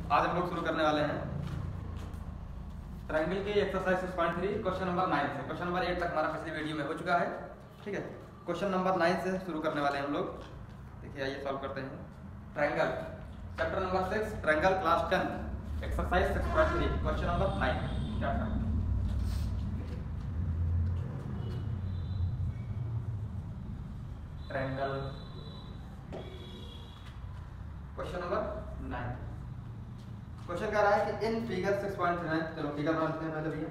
आज हम लोग शुरू करने वाले हैं ट्रायंगल की एक्सरसाइज 6.3 क्वेश्चन नंबर 9 से। क्वेश्चन नंबर 8 तक हमारा पिछली वीडियो में हो चुका है, ठीक है। क्वेश्चन नंबर 9 से शुरू करने वाले हैं हम लोग। देखिए आइए सॉल्व करते हैं। Triangle chapter number 6 triangle class 10 exercise 6.3 question number 9 chapter. Triangle question number 9 question कह रहा है कि इन फिगर 6.9, चलो फिगर बना लेते हैं पहले भैया।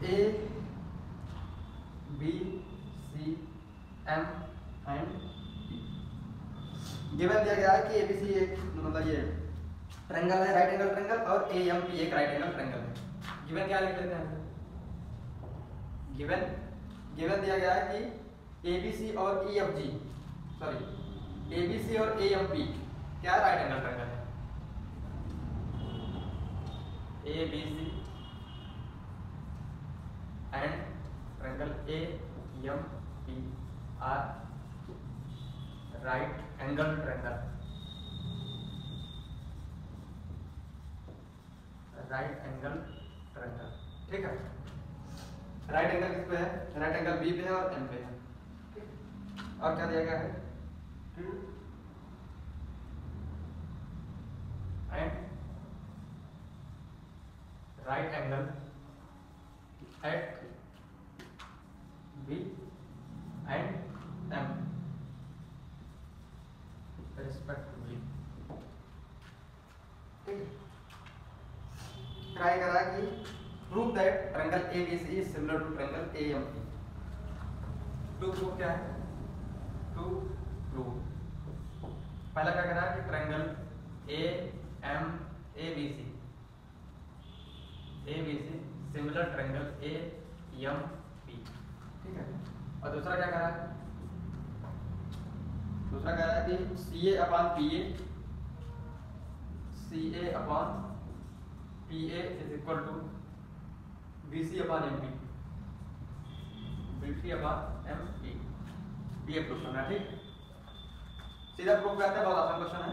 A B C M and P given दिया गया है कि एबीसी एक मतलब ये ट्रायंगल है, राइट एंगल ट्रायंगल, और ए एम पी एक राइट एंगल ट्रायंगल है। गिवन क्या लिख लेते हैं? गिवन दिया गया है कि एबीसी और ईएफजी सॉरी एबीसी और एएमपी क्या राइट एंगल ट्रायंगल है। ABC and triangle AMP are right angle triangle. Right angle triangle, ठीक है। राइट एंगल किस पे है? राइट एंगल बी पे है और एम पे है, ठीक। और क्या दिया गया है? And right angle at B and M respectively, ठीक। ट्राई करा कि prove that triangle ABC is similar to triangle AMP. To prove क्या है? टू प्रूव पहला क्या करा कि triangle ABC similar triangle AMP, ठीक है। और दूसरा क्या करा? दूसरा कह रहा है कि CA upon PA is equal to BC upon MP, BC upon MP, ये प्रूफ करना है, ठीक। सीधा प्रूफ करते हैं, बहुत आसान क्वेश्चन है,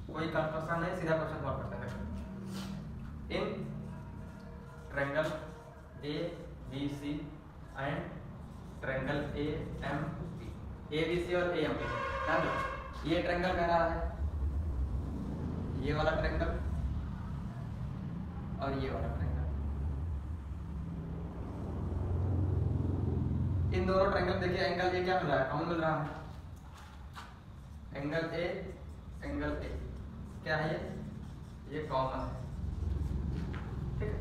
कोई कंफ्यूजन नहीं, सीधा क्वेश्चन सॉल्व करते हैं। In triangle ABC and triangle AMP, ABC और AMP, ध्यान दो ये ट्रायंगल कह रहा है, ये वाला ट्रायंगल और ये वाला ट्रायंगल। इन दोनों ट्रायंगल देखिए एंगल ए क्या मिल रहा है? कॉमन मिल रहा है। एंगल ए क्या है? ये कॉमन है, ठीक है।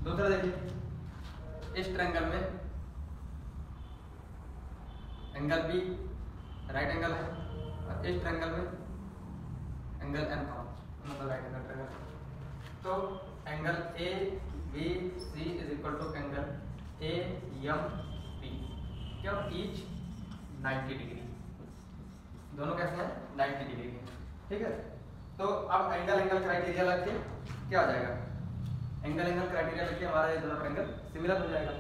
दूसरा देखिए इस ट्रायंगल में एंगल बी राइट एंगल है और इस ट्रायंगल में एंगल एम कॉमन, मतलब राइट एंगल ट्रायंगल। तो angle A B C is equal to angle A M P, क्यों? ईच 90 डिग्री, दोनों कैसे हैं? 90 डिग्री के, ठीक है। तो अब एंगल क्राइटेरिया लग के क्या हो जाएगा? एंगल क्राइटेरिया लग के हमारा ये दोनों ट्रायंगल सिमिलर हो जाएगा।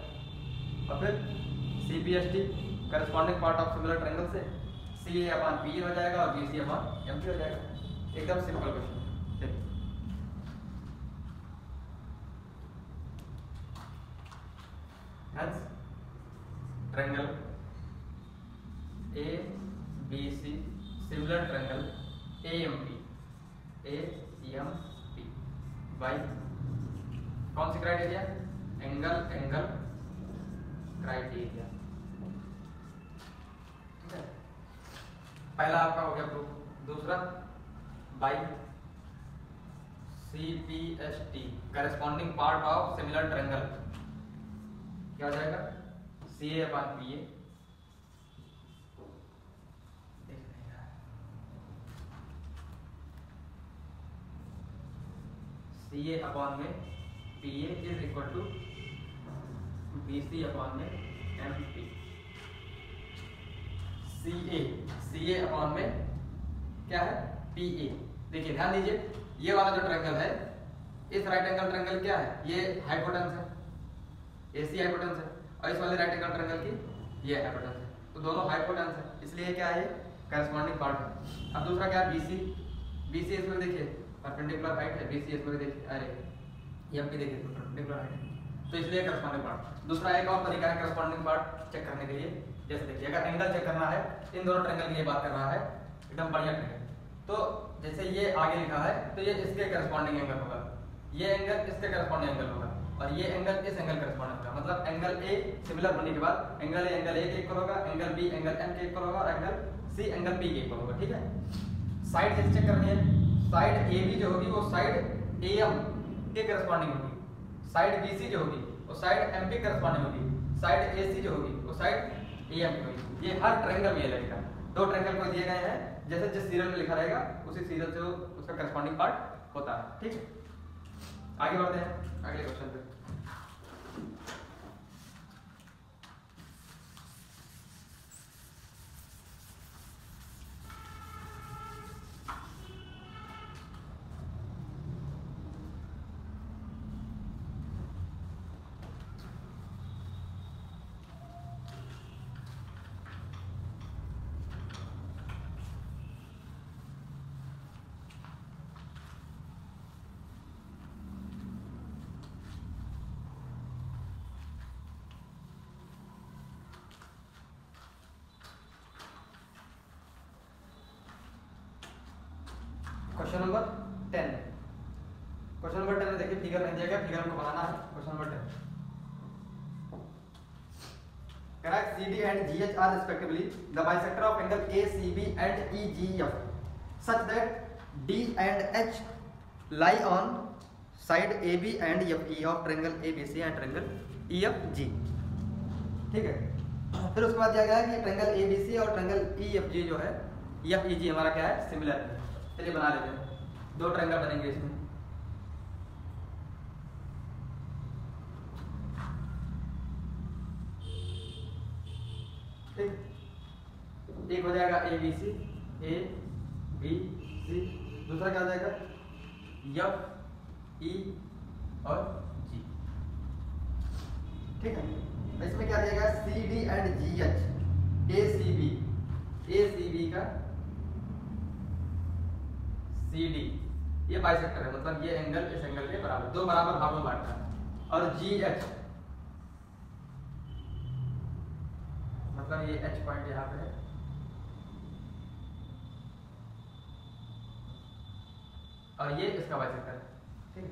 और फिर CPST corresponding part of similar triangle से CA अपॉन PA हो जाएगा और BC अपॉन MP हो जाएगा। एकदम सिंपल क्वेश्चन, देखिए। Triangle ABC similar triangle AMP by कौन सी क्राइटेरिया? एंगल क्राइटेरिया, ठीक है। पहला आपका हो गया प्रूफ। दूसरा by CPST corresponding part of similar triangle क्या हो जाएगा? CA upon PA, CA upon में PA is equal to BC upon में MP। CA अपॉन में क्या है? PA देखिए ध्यान दीजिए, ये वाला जो ट्रायंगल है, इस राइट एंगल ट्रायंगल क्या है, ये हाइपोटेन्यूस है, AC हाइपोटेन्यूस है, और इस वाले राइट एंगल ट्रायंगल की ये हाइपोटेन्यूस है, तो दोनों हाइपोटेन्यूस है, इसलिए क्या है, करस्पॉन्डिंग पार्ट है। अब दूसरा क्या है, BC इसमें देखिए परपेंडिकुलर हाइट है, BC इसमें देखिए, अरे ये भी देखिए परपेंडिकुलर हाइट है, तो इसलिए करस्पॉन्डिंग पार्ट। दूसरा एक और तरीका है करस्पॉन्डिंग पार्ट चेक करने के लिए, जैसे देखिए अगर एंगल चेक करना है, इन दोनों ट्रायंगल की ये बात कर रहा है, एकदम बढ़िया ट्रायंगल, तो जैसे ये आगे लिखा है तो ये इसके करस्पॉन्डिंग एंगल होगा, ये एंगल इसके करस्पॉन्डिंग एंगल होगा, और ये एंगल इस एंगल करस्पॉन्डिंग होगा, मतलब एंगल A सिमिलर होने के बाद एंगल A एंगल A के इक्वल होगा, एंगल B एंगल M के इक्वल होगा, और एंगल C एंगल P के इक्वल होगा, ठीक है। साइड कैसे चेक करनी है, साइड AB जो होगी वो साइड AM के करस्पॉन्डिंग होगी, साइड BC जो होगी वो साइड MP के करस्पॉन्डिंग होगी, साइड AC जो होगी वो साइड AM की होगी। ये हर ट्रायंगल में ये लगेगा, दो ट्रायंगल को दिए गए हैं, जैसे जिस सीरियल में लिखा रहेगा उसी सीरियल से उसका करस्पॉन्डिंग पार्ट होता है, ठीक है। आगे बढ़ते हैं अगले क्वेश्चन पे। क्वेश्चन नंबर 10, क्वेश्चन नंबर 10 में देखिए फिगर नहीं दिया गया, फिगर हमको बनाना है। Question number 10, correct CD and GH are respectively the bisector of angle ACB and EGF such that D and H lie on side AB and FE of triangle ABC and triangle EFG, ठीक है। फिर उसके बाद दिया गया है कि triangle ABC और ट्रायंगल EFG जो है, EFG हमारा क्या है, सिमिलर है। चलिए बना लेते हैं, दो ट्रायंगल बनेंगे इसमें, ठीक। एक हो जाएगा ABC, ABC, दूसरा क्या हो जाएगा FE और G, ठीक है। इसमें क्या दिया गया, CD एंड GH, ACB का CD, ये बाइसेक्टर है, मतलब ये एंगल इस एंगल के बराबर, दो बराबर भागों में बांटता है, और GH मतलब ये H पॉइंट यहाँ पे है, और ये इसका बाइसेक्टर है, ठीक है।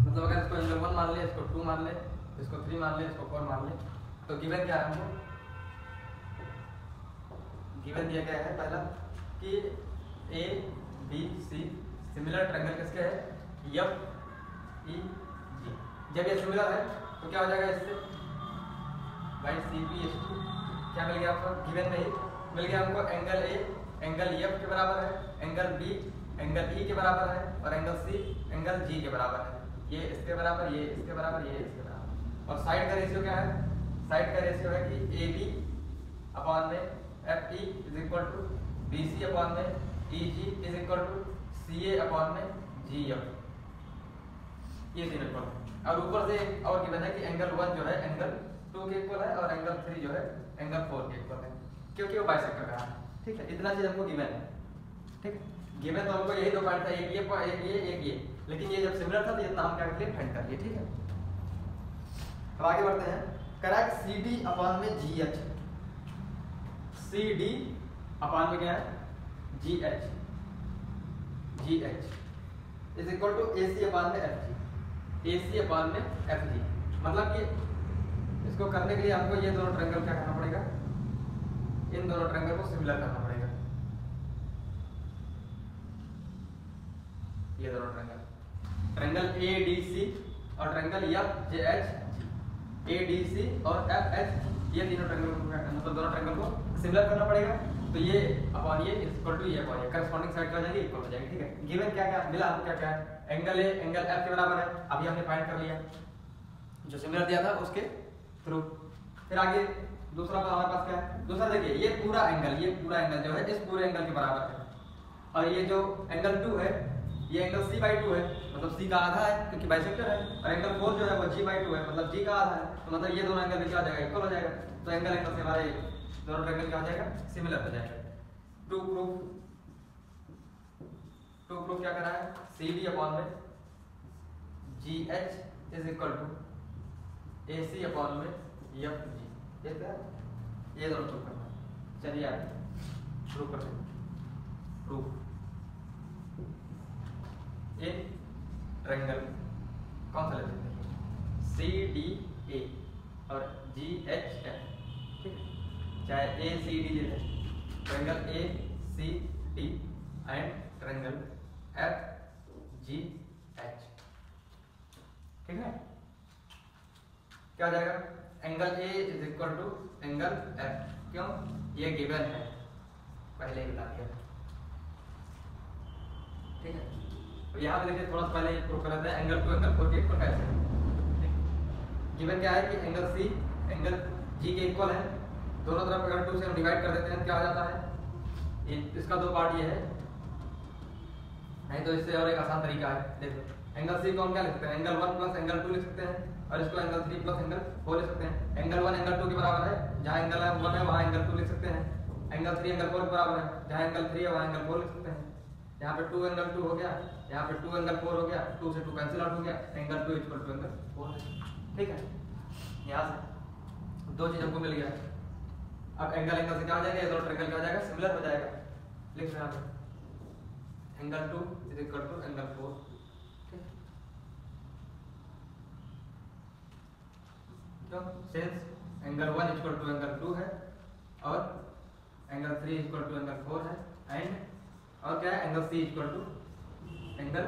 मतलब अगर इसको एंगल 1 मान ले, इसको 2 मान ले, इसको 3 मान ले, इसको 4 मान ले, तो गिवन क्या है हमको, गिवन दिया गया है पहला कि ABC सिमिलर ट्रायंगल किसके है, FEG। जब ये सिमिलर है तो क्या हो जाएगा, इससे भाई CPH2 क्या मिल गया आपको, गिवन में ही मिल गया हमको, एंगल A एंगल F के बराबर है, एंगल B एंगल E के बराबर है, और एंगल C एंगल G के बराबर है, ये इसके बराबर, ये इसके बराबर, ये इसके बराबर। और साइड का रेशियो क्या है, साइड का रेशियो है कि AB अपॉन में FE is equal to BC upon में EG is equal to CA upon में GF, ये तीनों इक्वल है। और ऊपर से एक और गिवन है कि एंगल 1 जो है एंगल 2 के इक्वल है, और एंगल 3 जो है एंगल 4 के इक्वल है, क्योंकि वो बाइसेक्टर का है, ठीक है। इतना चीज हमको गिवन है, ठीक है। गिवन तो हमको यही दो पॉइंट था, एक ये, लेकिन ये जब सिमिलर था तो इतना हम क्या कर लिए, फाइंड कर लिए, ठीक है। अब आगे बढ़ते हैं, करेक्ट CD अपॉन में GH, CD अपॉन में क्या है, GH is equal to AC upon में FG, AC अपॉन में FG, मतलब कि इसको करने के लिए हमको ये दोनों ट्रायंगल क्या करना पड़ेगा, इन दोनों ट्रायंगल को सिमिलर करना पड़ेगा, ये दोनों ट्रायंगल ADC और ट्रायंगल FJH, ADC और FH, ये तीनों ट्रायंगल को मतलब दोनों ट्रायंगल को सिमिलर करना पड़ेगा, तो ये अपॉन ये इज इक्वल टू ये अपॉन ये, करस्पॉन्डिंग साइड क्या हो जाएगी, इक्वल हो जाएगी, ठीक है। गिवन क्या क्या मिला हमको, क्या क्या है, एंगल A एंगल F के बराबर है, अभी हमने फाइंड कर लिया जो सिमिलर दिया था उसके थ्रू। फिर आगे दूसरा हमारे पास क्या है, दूसरा देखिए ये पूरा एंगल जो है इस पूरे एंगल के बराबर है, और ये जो एंगल 2 है ये एंगल C/2 है, मतलब C का आधा है क्योंकि बाइसेक्टर है, और एंगल 4 जो है वो G/2 है, मतलब G का आधा है, तो मतलब ये दोनों एंगल क्या हो जाएगा, इक्वल हो जाएगा। तो एंगल से हमारे दोनों ट्रायंगल क्या हो जाएगा, सिमिलर हो जाएगा। टू प्रूफ क्या करा है, CD/में GH इज इक्वल टू AC/में FG, ये दोनों प्रूफ करना है। चलिए आगे प्रूफ करते हैं। प्रूफ इन ट्रायंगल कौन सा लेते हैं, CDA और GHF, ठीक है, चाहे ACD ले लें, triangle ACD and triangle FGH, ठीक है। क्या हो जाएगा, angle A is equal to angle F, क्यों, ये गिवन है, पहले ही बता दिया, ठीक है। तो यहाँ पे देखिए थोड़ा सा पहले प्रूव कर लेते हैं, एंगल 2 एंगल 4 के इक्वल कैसे, गिवन क्या है कि एंगल C एंगल G के इक्वल है, दोनों तरफ अगर 2 से हम डिवाइड कर देते हैं क्या हो जाता है, इसका दो पार्ट ये है, नहीं तो इससे और एक आसान तरीका है, देखो एंगल C को हम क्या लिख सकते हैं, एंगल 1 प्लस एंगल 2 लिख सकते हैं, और इसको एंगल 3 प्लस एंगल 4 लिख सकते हैं। एंगल 1 एंगल 2 के बराबर है, जहाँ एंगल 1 है वहाँ एंगल 2 लिख सकते हैं। एंगल 3 एंगल 4 के बराबर है, जहाँ एंगल 3 है वहाँ एंगल 4 लिख सकते हैं। यहाँ पे 2 एंगल 2 हो गया, यहाँ पे 2 एंगल 4 हो गया, 2 से 2 कैंसिल आउट हो गया, एंगल 2 इक्वल टू एंगल 4, ठीक है। यहाँ से दो चीज हमको मिल गया। अब एंगल एंगल से क्या हो जाएगा, ये दोनों ट्रायंगल क्या हो जाएगा, सिमिलर हो जाएगा। लिख रहे हैं angle 2 is equal to angle 4, ठीक, तो since angle 1 equal to angle 2 है और एंगल 3 इक्वल टू एंगल 4 है, एंड और क्या है, angle C equal to angle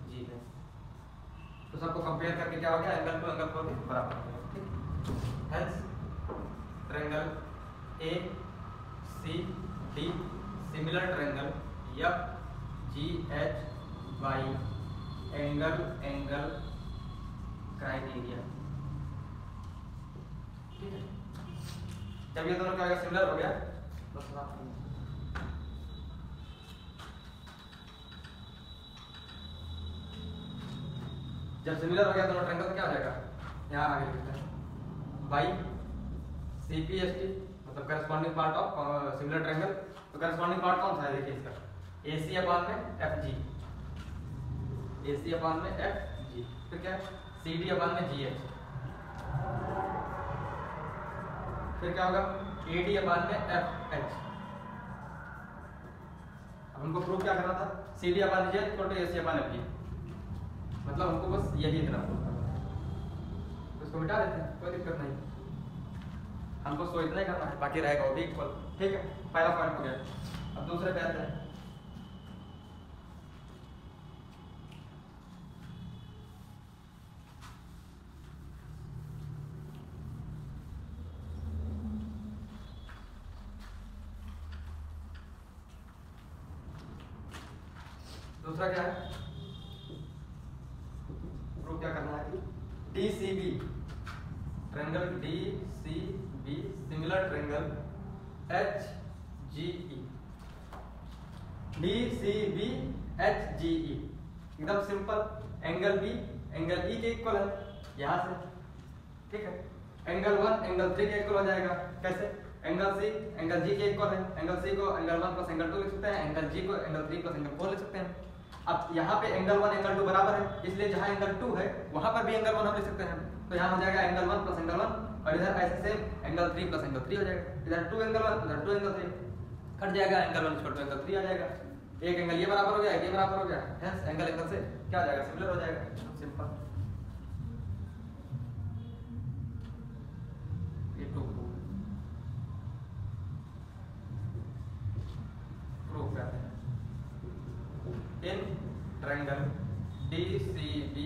G है, तो सबको कंपेयर करके क्या हो गया, एंगल 2 एंगल 4 के बराबर हो गया, ठीक। Hence triangle ACD similar triangle FGH by angle criteria, ठीक है। जब ये दोनों क्या हो गया, सिमिलर हो गया, बस जब सिमिलर हो गया दोनों ट्रायंगल तो क्या हो जाएगा, यहाँ आगे लिखते हैं बाई CPST, मतलब corresponding part of similar triangle. तो करस्पॉन्डिंग पार्ट कौन सा है, देखिए इसका AC/में FG, AC/में FG, फिर क्या CD/में GH, फिर क्या होगा AD/में FH। अब हमको प्रूफ क्या करना था, CD/GH इक्वल टू AC/FG, मतलब हमको बस यही इतना प्रूफ करना है, तो इसको मिटा देते हैं, कोई दिक्कत नहीं, हमको सो इतना ही करना है, बाकी रहेगा वो भी इक्वल, ठीक है। पहला पॉइंट हो गया। अब दूसरे पे आते हैं, दूसरा क्या है, प्रूफ क्या करना है कि DCB triangle DCB similar triangle HGE, DCB HGE एकदम simple, angle B angle E के इक्वल है यहाँ से, ठीक है। एंगल 1 एंगल 3 के इक्वल हो जाएगा, कैसे, एंगल C एंगल G के इक्वल है, एंगल C को एंगल 1 प्लस एंगल 2 लिख सकते हैं, एंगल G को एंगल 3 प्लस एंगल 4 लिख सकते हैं। अब यहाँ पे एंगल 1 एंगल 2 बराबर है, इसलिए जहाँ एंगल 2 है वहां पर भी एंगल 1 हम लिख सकते हैं, तो यहाँ हो जाएगा एंगल 1 प्लस एंगल 1, और इधर ऐसे सेम एंगल 3 प्लस एंगल 3 हो जाएगा, इधर 2 एंगल 1 इधर 2 एंगल 3 कट जाएगा, एंगल 1 इक्वल टू एंगल 3 आ जाएगा, एक एंगल ये बराबर हो गया, एक ये बराबर हो गया, हेंस एंगल एंगल से क्या हो जाएगा, सिमिलर हो जाएगा, सिंपल। ये प्रूफ करते हैं in triangle DCB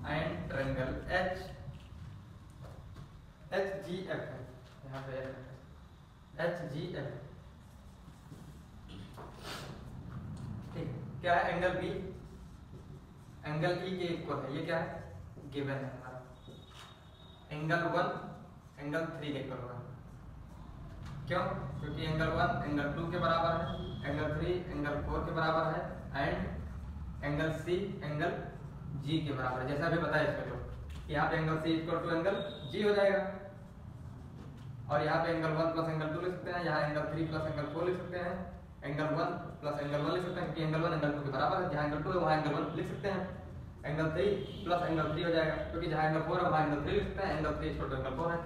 and triangle HGF है, यहाँ पे HGF, ठीक है। क्या है, एंगल B एंगल E के इक्वल है, ये क्या है, गिवन है हमारा, एंगल 1 एंगल 3 के इक्वल होगा, क्यों, क्योंकि एंगल 1 एंगल 2 के बराबर है एंगल 3 एंगल 4 के बराबर है and angle C angle G के बराबर है। जैसा अभी बताया इसमें तो यहाँ पे angle C equal to angle G हो जाएगा और यहाँ पे एंगल 1 प्लस एंगल 2 लिख सकते हैं, यहाँ एंगल 3 प्लस एंगल 4 लिख सकते हैं, एंगल 1 प्लस एंगल 1 लिख सकते हैं क्योंकि एंगल 1 एंगल 2 के बराबर है, जहाँ एंगल 2 है वहाँ एंगल 1 लिख सकते हैं। एंगल 3 प्लस एंगल 3 हो जाएगा क्योंकि जहाँ एंगल 4 है वहाँ एंगल 3 लिख सकते हैं, एंगल 3 इक्वल टू एंगल 4 है।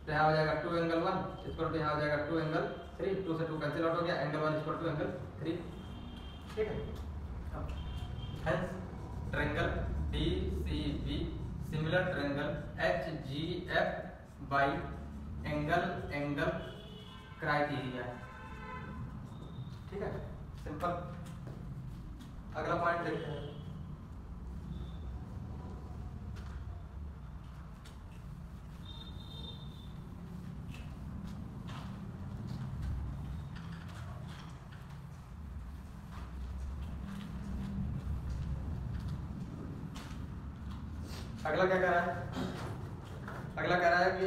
तो यहाँ हो जाएगा 2 एंगल 1 इक्वल टू यहाँ हो जाएगा 2 एंगल 3, 2 से 2 कैंसिल आउट हो गया, एंगल 1 इक्वल टू एंगल 3। ठीक है, hence triangle DCB similar triangle HGF by angle criteria. ठीक है, सिंपल। अगला पॉइंट देखते हैं। अगला क्या कह रहा है? अगला कह रहा है कि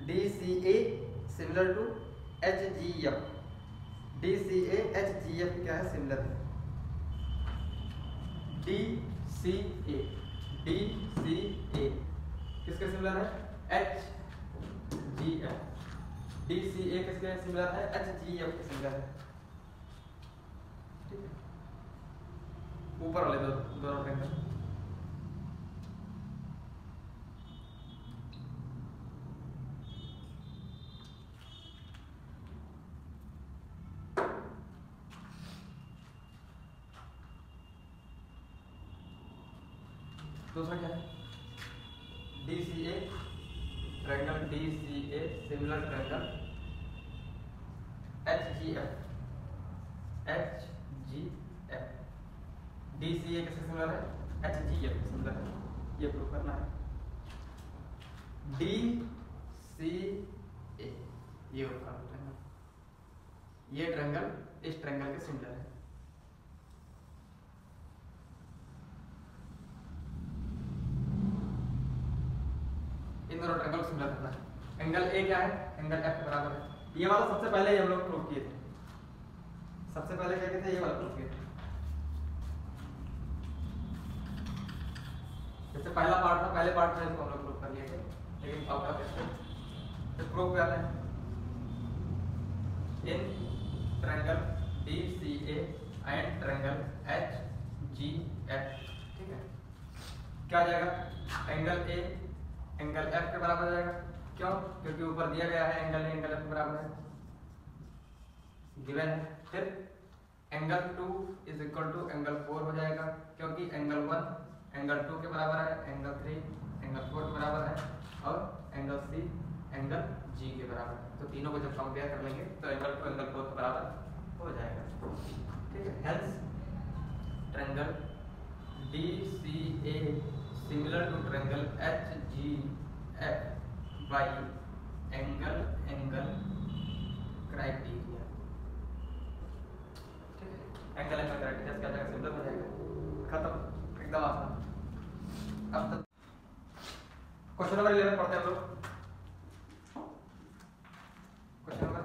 DCA similar to HGF। DCA HGF क्या है? सिमिलर है। DCA किसके सिमिलर है? HGF। DCA किसके सिमिलर है? HGF के सिमिलर है। ठीक है, ऊपर वाले दोनों ट्रायंगल। दूसरा क्या है? DCA triangle DCA similar triangle HGF। DCA किससे सिमिलर है? HGF के सिमिलर है, ये प्रूव करना है। DCA ये ट्रायंगल, ये ट्रायंगल इस ट्रायंगल के सिमिलर है। इन दोनों ट्रायंगल को सिमिलर करना है। एंगल ए क्या है? एंगल एफ के बराबर है। ये वाला सबसे पहले हम लोग प्रूव किए थे। सबसे पहले क्या किए थे? ये वाला प्रूव किए थे। जैसे पहला पार्ट था, पहले पार्ट में इसको हम लोग प्रूव कर लिए थे, लेकिन अब क्या करते हैं? तो प्रूव करते हैं in triangle DCA and triangle HGF। ठीक है, क्या आ जाएगा? एंगल ए एंगल एफ के बराबर जाएगा। क्यों? क्योंकि ऊपर दिया गया है एंगल ए एंगल एफ के बराबर है, गिवन है। फिर angle 2 is equal to angle 4 हो जाएगा क्योंकि एंगल 1 एंगल 2 के बराबर है, एंगल 3 एंगल 4 के बराबर है और एंगल सी एंगल जी के बराबर है। तो तीनों को जब कंपेयर कर लेंगे तो एंगल 2 एंगल 4 के बराबर हो जाएगा। ठीक है, hence triangle DCA similar to triangle HGF by angle criteria. ठीक है, एंगल क्राइटेरिया क्या जाएगा? सिमिलर हो जाएगा। खत्म, एकदम आसान। अब तक क्वेश्चन नंबर 11 पढ़ते हैं हम लोग। क्वेश्चन नंबर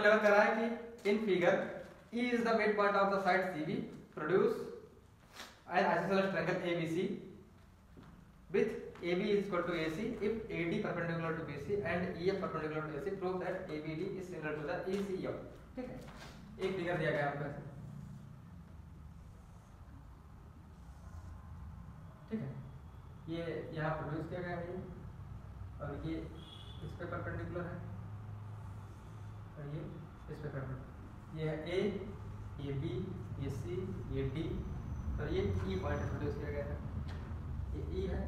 11 कह रहा है कि in figure E is the midpoint of the side CB. Produce an isosceles triangle ABC with AB is equal to AC if AD perpendicular to BC and EF perpendicular to AC. Prove that ABD is similar to the ECF. ठीक है, एक figure दिया गया आपको। ठीक है, ये यहाँ प्रोड्यूस किया गया है ये, और ये इस पे परपेंडिकुलर है और ये इस पे परपेंडिकुलर। ये है A, ये B, ये C, ये D और ये E पॉइंट प्रोड्यूस किया गया है। ये E है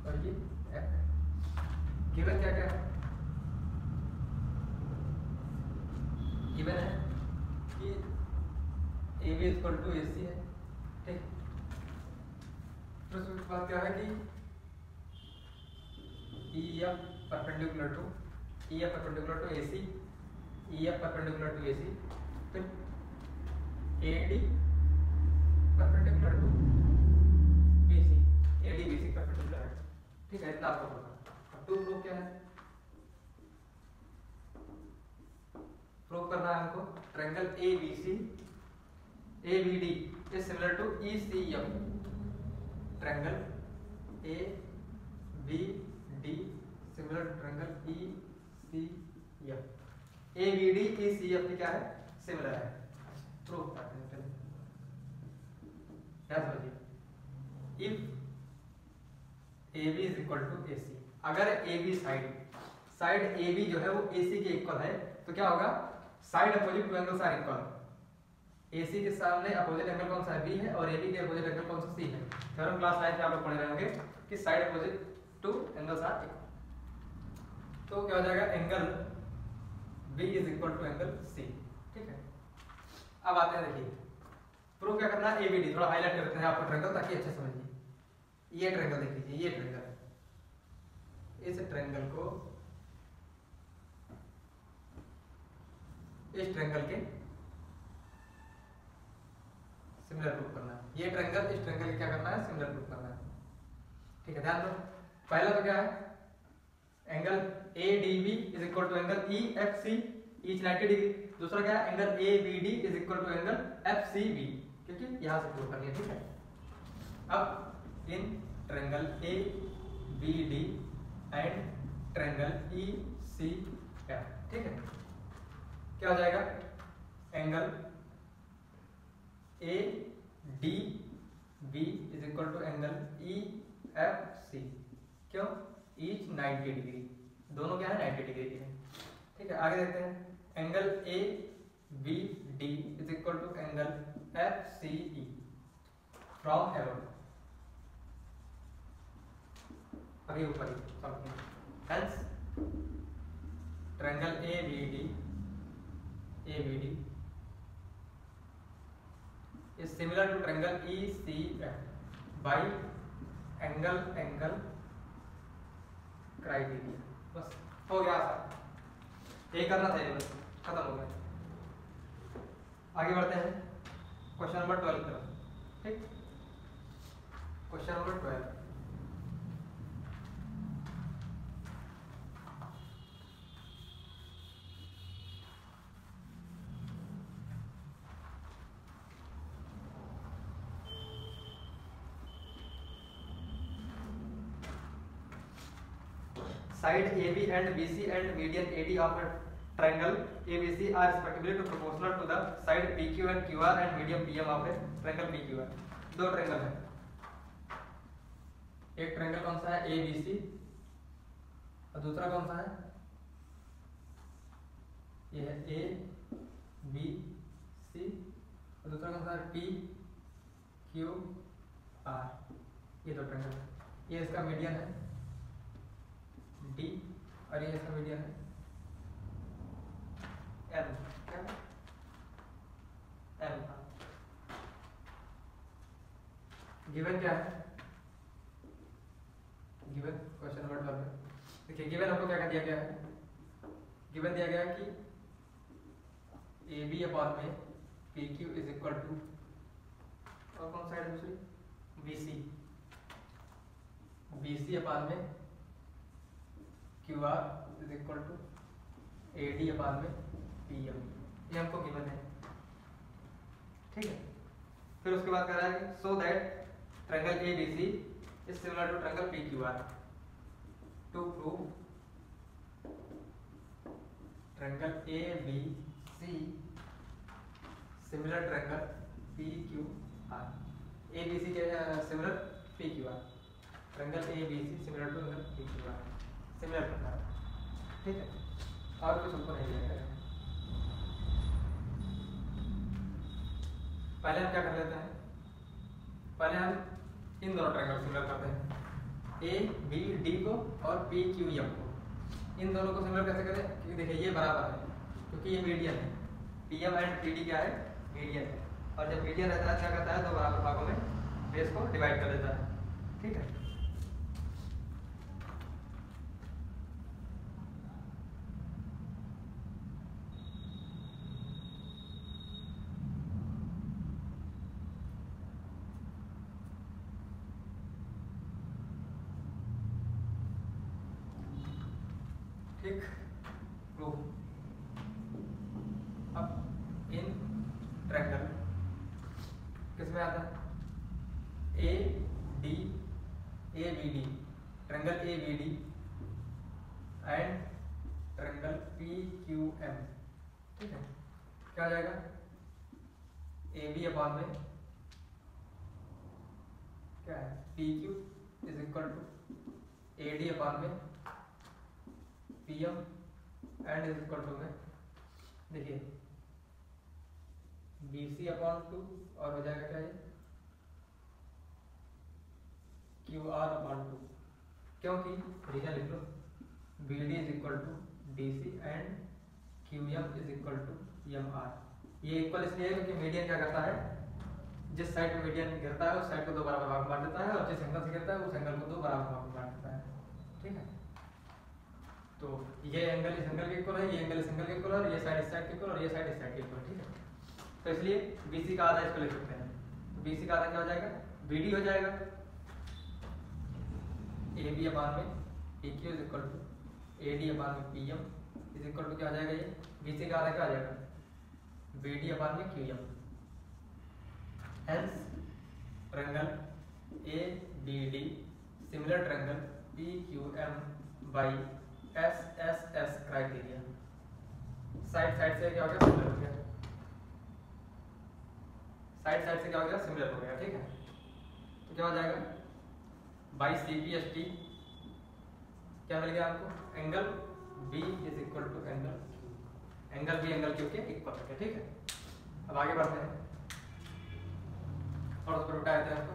और ये F है। गिवन क्या क्या है? गिवन है कि AB इक्वल टू AC है। ठीक, फिर उसके बाद क्या है कि EF perpendicular to AC, EF perpendicular to AC, फिर AD perpendicular to BC, AD BC perpendicular है। ठीक है, इतना आपको पता है। अब टू प्रूफ क्या है? Triangle ABD is similar to ECF. Triangle ABD similar to triangle ECF. ABD ECF में क्या है, सिमिलर है। प्रूफ करते हैं पहले, क्या समझिए, if AB is equal to AC, अगर AB साइड AB जो है वो AC के इक्वल है तो क्या होगा, side opposite to angles are equal. AC के सामने अपोजिट एंगल कौन सा है, B है, और AB के अपोजिट एंगल कौन सा, C है। थ्योरम क्लास 9 में आप लोग पढ़े रहेंगे कि side opposite to angles are equal. तो क्या हो जाएगा, angle B is equal to angle C। ठीक है, अब आते हैं, देखिए प्रूफ क्या करना है, ABD थोड़ा हाईलाइट करते हैं आपको ट्रायंगल, ताकि अच्छे समझिए। ये ट्रायंगल देख लीजिए, ये ट्रायंगल, इस ट्रायंगल को इस ट्रायंगल के सिमिलर प्रूफ करना है। ये ट्रायंगल इस ट्रायंगल के क्या करना है, सिमिलर प्रूफ करना है। ठीक है, ध्यान दो, पहला तो क्या है, angle ADB is equal to angle EFC, each 90 degree. दूसरा क्या है, angle ABD is equal to angle FCB, क्योंकि यहां से प्रूफ करनी है। ठीक है, अब इन triangle ABD and triangle ECF, ठीक है, क्या हो जाएगा, angle ADB is equal to angle EFC। क्यों, ईच 90 डिग्री, दोनों क्या है, 90 डिग्री के हैं। ठीक है, आगे देखते हैं, angle ABD is equal to angle FCE from arrow, आगे ऊपर ही something, hence triangle ABD is similar to triangle ECF by angle criteria। बस हो गया, ये करना था, ये बस खत्म हो गया। आगे बढ़ते हैं क्वेश्चन नंबर 12 की तरफ। ठीक, question number 12, side AB and BC and median AD of a triangle ABC are respectively to proportional to the side PQ and QR and median PM of a triangle PQR। दो triangle है, एक triangle कौन सा है, ABC, और दूसरा कौन सा है, ये है ABC, और दूसरा कौन सा है, PQR। ये दो ट्रायंगल है, ये इसका मीडियन है D, और ये इसका मीडियन है M। क्या M, गिवन क्या है, गिवन क्वेश्चन नंबर 12 में देखिए, गिवन आपको क्या दिया गया है, गिवन दिया गया है कि AB अपॉन में PQ इज इक्वल टू, और कौन साइड दूसरी, BC अपॉन में QR is equal to AD upon में PM, ये हमको गिवन है। ठीक है, फिर उसके बाद कह रहा है कि so that triangle ABC is similar to triangle PQR to prove triangle ABC similar triangle PQR। ABC के similar PQR, triangle ABC similar to triangle PQR, similar करना है। ठीक है, और कुछ हमको नहीं दिया गया। पहले हम क्या कर लेते हैं, पहले हम इन दोनों ट्रायंगल सिमिलर करते हैं, ABD को और PQM को। इन दोनों को सिमिलर कैसे करें, क्योंकि देखिए ये बराबर है, क्योंकि ये मीडियन है, PM एंड PD क्या है, मीडियन है, और जब मीडियन रहता है क्या करता है, दो बराबर भागों में बेस को डिवाइड कर देता है। ठीक है, ठीक, प्रूफ। अब इन ABD एंड ट्रायंगल PQM। ठीक है, क्या आ जाएगा, AB अपान में क्या है PQ is equal to AD upon में PM and is equal to में देखिए BC अपान 2 और हो जाएगा क्या ये QR अपान 2, क्योंकि रीजन लिख लो BD is equal to DC and QM is equal to MR। ये इक्वल इसलिए है क्योंकि मीडियन क्या करता है, जिस साइड पे मीडियन गिरता है उस साइड को दो बराबर भाग में बांट देता है और जिस एंगल से गिरता है उस एंगल को दो बराबर भाग में बांट देता है। ठीक है, तो ये एंगल इस एंगल के इक्वल है, ये एंगल इस एंगल के इक्वल है, और ये साइड इस साइड के इक्वल और ये साइड इस साइड के इक्वल। ठीक है, तो इसलिए BC का आधा इसको लिख सकते हैं, तो BC का आधा क्या हो जाएगा, BD हो जाएगा AB अपान में PQ is equal to AD upon में PM इज इक्वल टू क्या हो जाएगा, ये BC का आधा क्या आ जाएगा BD अपान में QM। Hence triangle ABD similar triangle PQM by SSS criteria। Side side से क्या हो गया, सिमिलर हो गया, साइड साइड से क्या हो गया, सिमिलर हो गया। ठीक है, तो क्या हो जाएगा बाई CPST क्या मिल गया आपको, angle B is equal to angle Q, angle B angle Q के इक्वल हो गया। ठीक है, अब आगे बढ़ते हैं और उस पर उठाए थे आपको।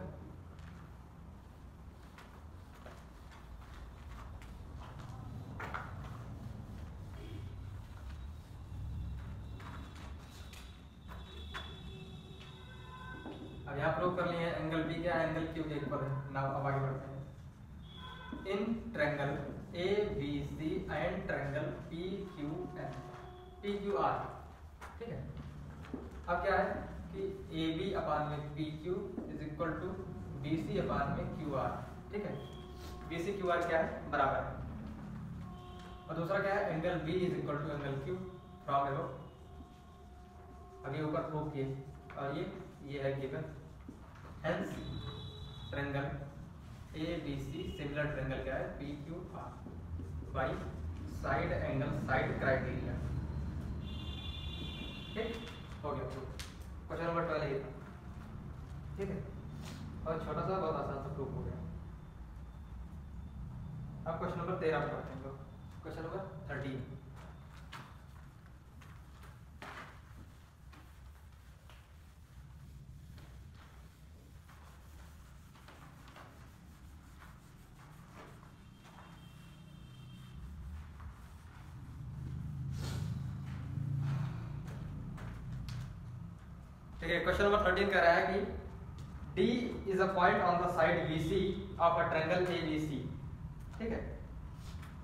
अब यहाँ प्रूव कर लिए हैं एंगल B क्या है, एंगल Q के इक्वल है। नाउ अब आगे बढ़ते हैं, in triangle ABC and triangle PQR। ठीक है, अब क्या है कि AB अपान में PQ is equal to BC upon में QR। ठीक है, BC QR क्या है, बराबर है, और दूसरा क्या है, angle B is equal to angle Q from arrow. अभी ऊपर प्रूव किए और ये है given. Hence triangle ABC similar triangle क्या है, PQR by side angle side criteria. ठीक हो गया, क्वेश्चन नंबर 12 ये था। ठीक है, और छोटा सा बहुत आसान सा प्रूफ हो गया। अब क्वेश्चन नंबर 13 पढ़ते हैं लोग, क्वेश्चन नंबर 13। ठीक है, क्वेश्चन नंबर 13 कह रहा है कि D is a point on the side BC of a triangle ABC। ठीक है,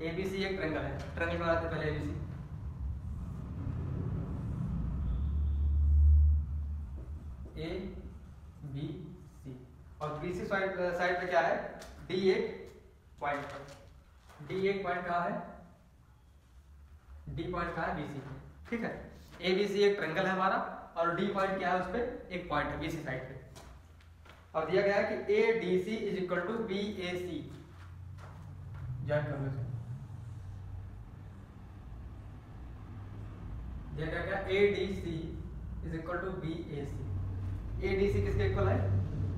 ABC एक ट्रायंगल है, ट्रायंगल बनाते हैं पहले ABC। ABC और BC साइड पे क्या है, D एक पॉइंट है। D एक पॉइंट कहाँ है, D पॉइंट कहाँ है, BC पे। ठीक है, ABC एक ट्रायंगल है हमारा और D पॉइंट क्या है, उस पर एक पॉइंट है BC साइड पे, और दिया गया है कि ADC is equal to BAC। Join कर लो, दिया गया क्या, ADC is equal to BAC। ADC किसके इक्वल है,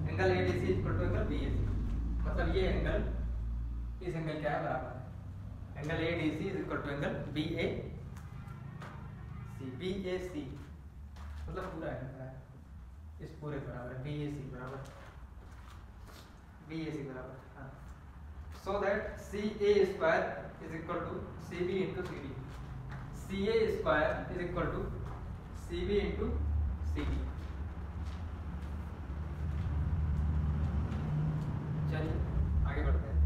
angle ADC is equal to angle BAC, मतलब ये एंगल इस एंगल क्या है, बराबर है। Angle ADC is equal to angle BAC मतलब पूरा एंगल है, इस पूरे बराबर है, BAC बराबर हाँ। So that CA square is equal to CB into CD, CA square is equal to CB into CD। चलिए आगे बढ़ते हैं,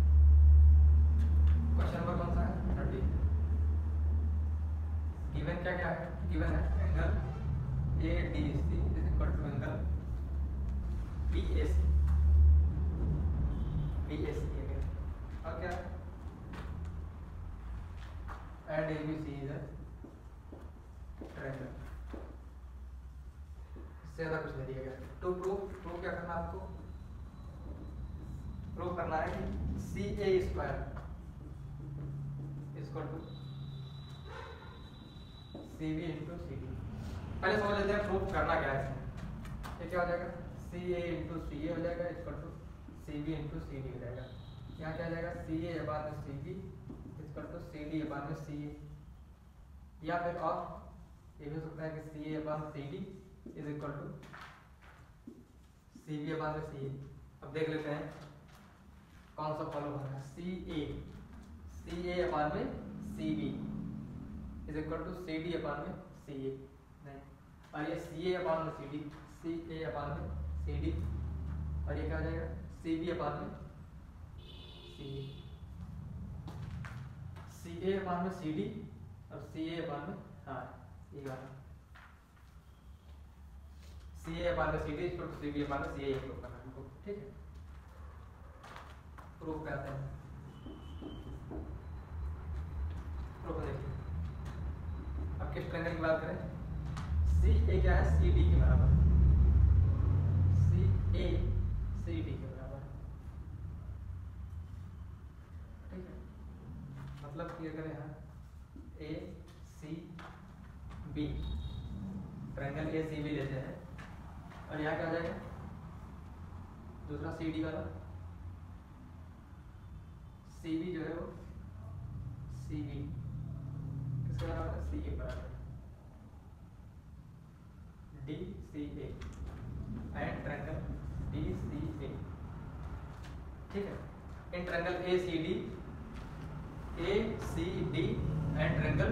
क्वेश्चन नंबर कौन सा है, 30। गिवन क्या क्या है, गिवन है angle ADC is equal to angle BAC और क्या, and ABC is a triangle. इससे ज्यादा कुछ नहीं दिया गया। टू प्रूफ क्या करना है आपको, प्रूफ करना है कि CA square equal to C B into C D. पहले समझ लेते हैं प्रूफ करना क्या है। ये क्या हो जाएगा, C A into C A हो जाएगा equal to C B into C D हो जाएगा। यहाँ क्या हो जाएगा, सी ए बाद में C B equal to C D बाद में सी ए, या फिर और ये भी हो सकता है कि सी ए बाद में C D is equal to C B बाद में सी ए। अब देख लेते हैं कौन सा फॉलो हो रहा है। सी ए बाद में C B is equal to C D upon में सी ए, नहीं, और ये सी ए अपान में C D, C A upon में सी डी, और ये क्या हो जाएगा सी बी अपान में C A, C A upon में सी डी और सी ए अपान में, हाँ ये वाला सी ए अपान में C D equal to C B upon में सी ए प्रूफ करना है हमको, ठीक है। प्रूफ करते हैं, प्रूफ देखिए। अब किस ट्रायंगल की बात करें, सी ए क्या है, सी डी के बराबर, सी ए सी डी के बराबर, ठीक है। मतलब क्लियर करें यहाँ A C B, triangle A C B लेते हैं और यहाँ क्या आ जाएगा दूसरा सी डी वाला, सी बी जो है वो सी बी किसके बराबर है, सी ए बराबर, D C A and triangle D C A, ठीक है। In triangle A C D and triangle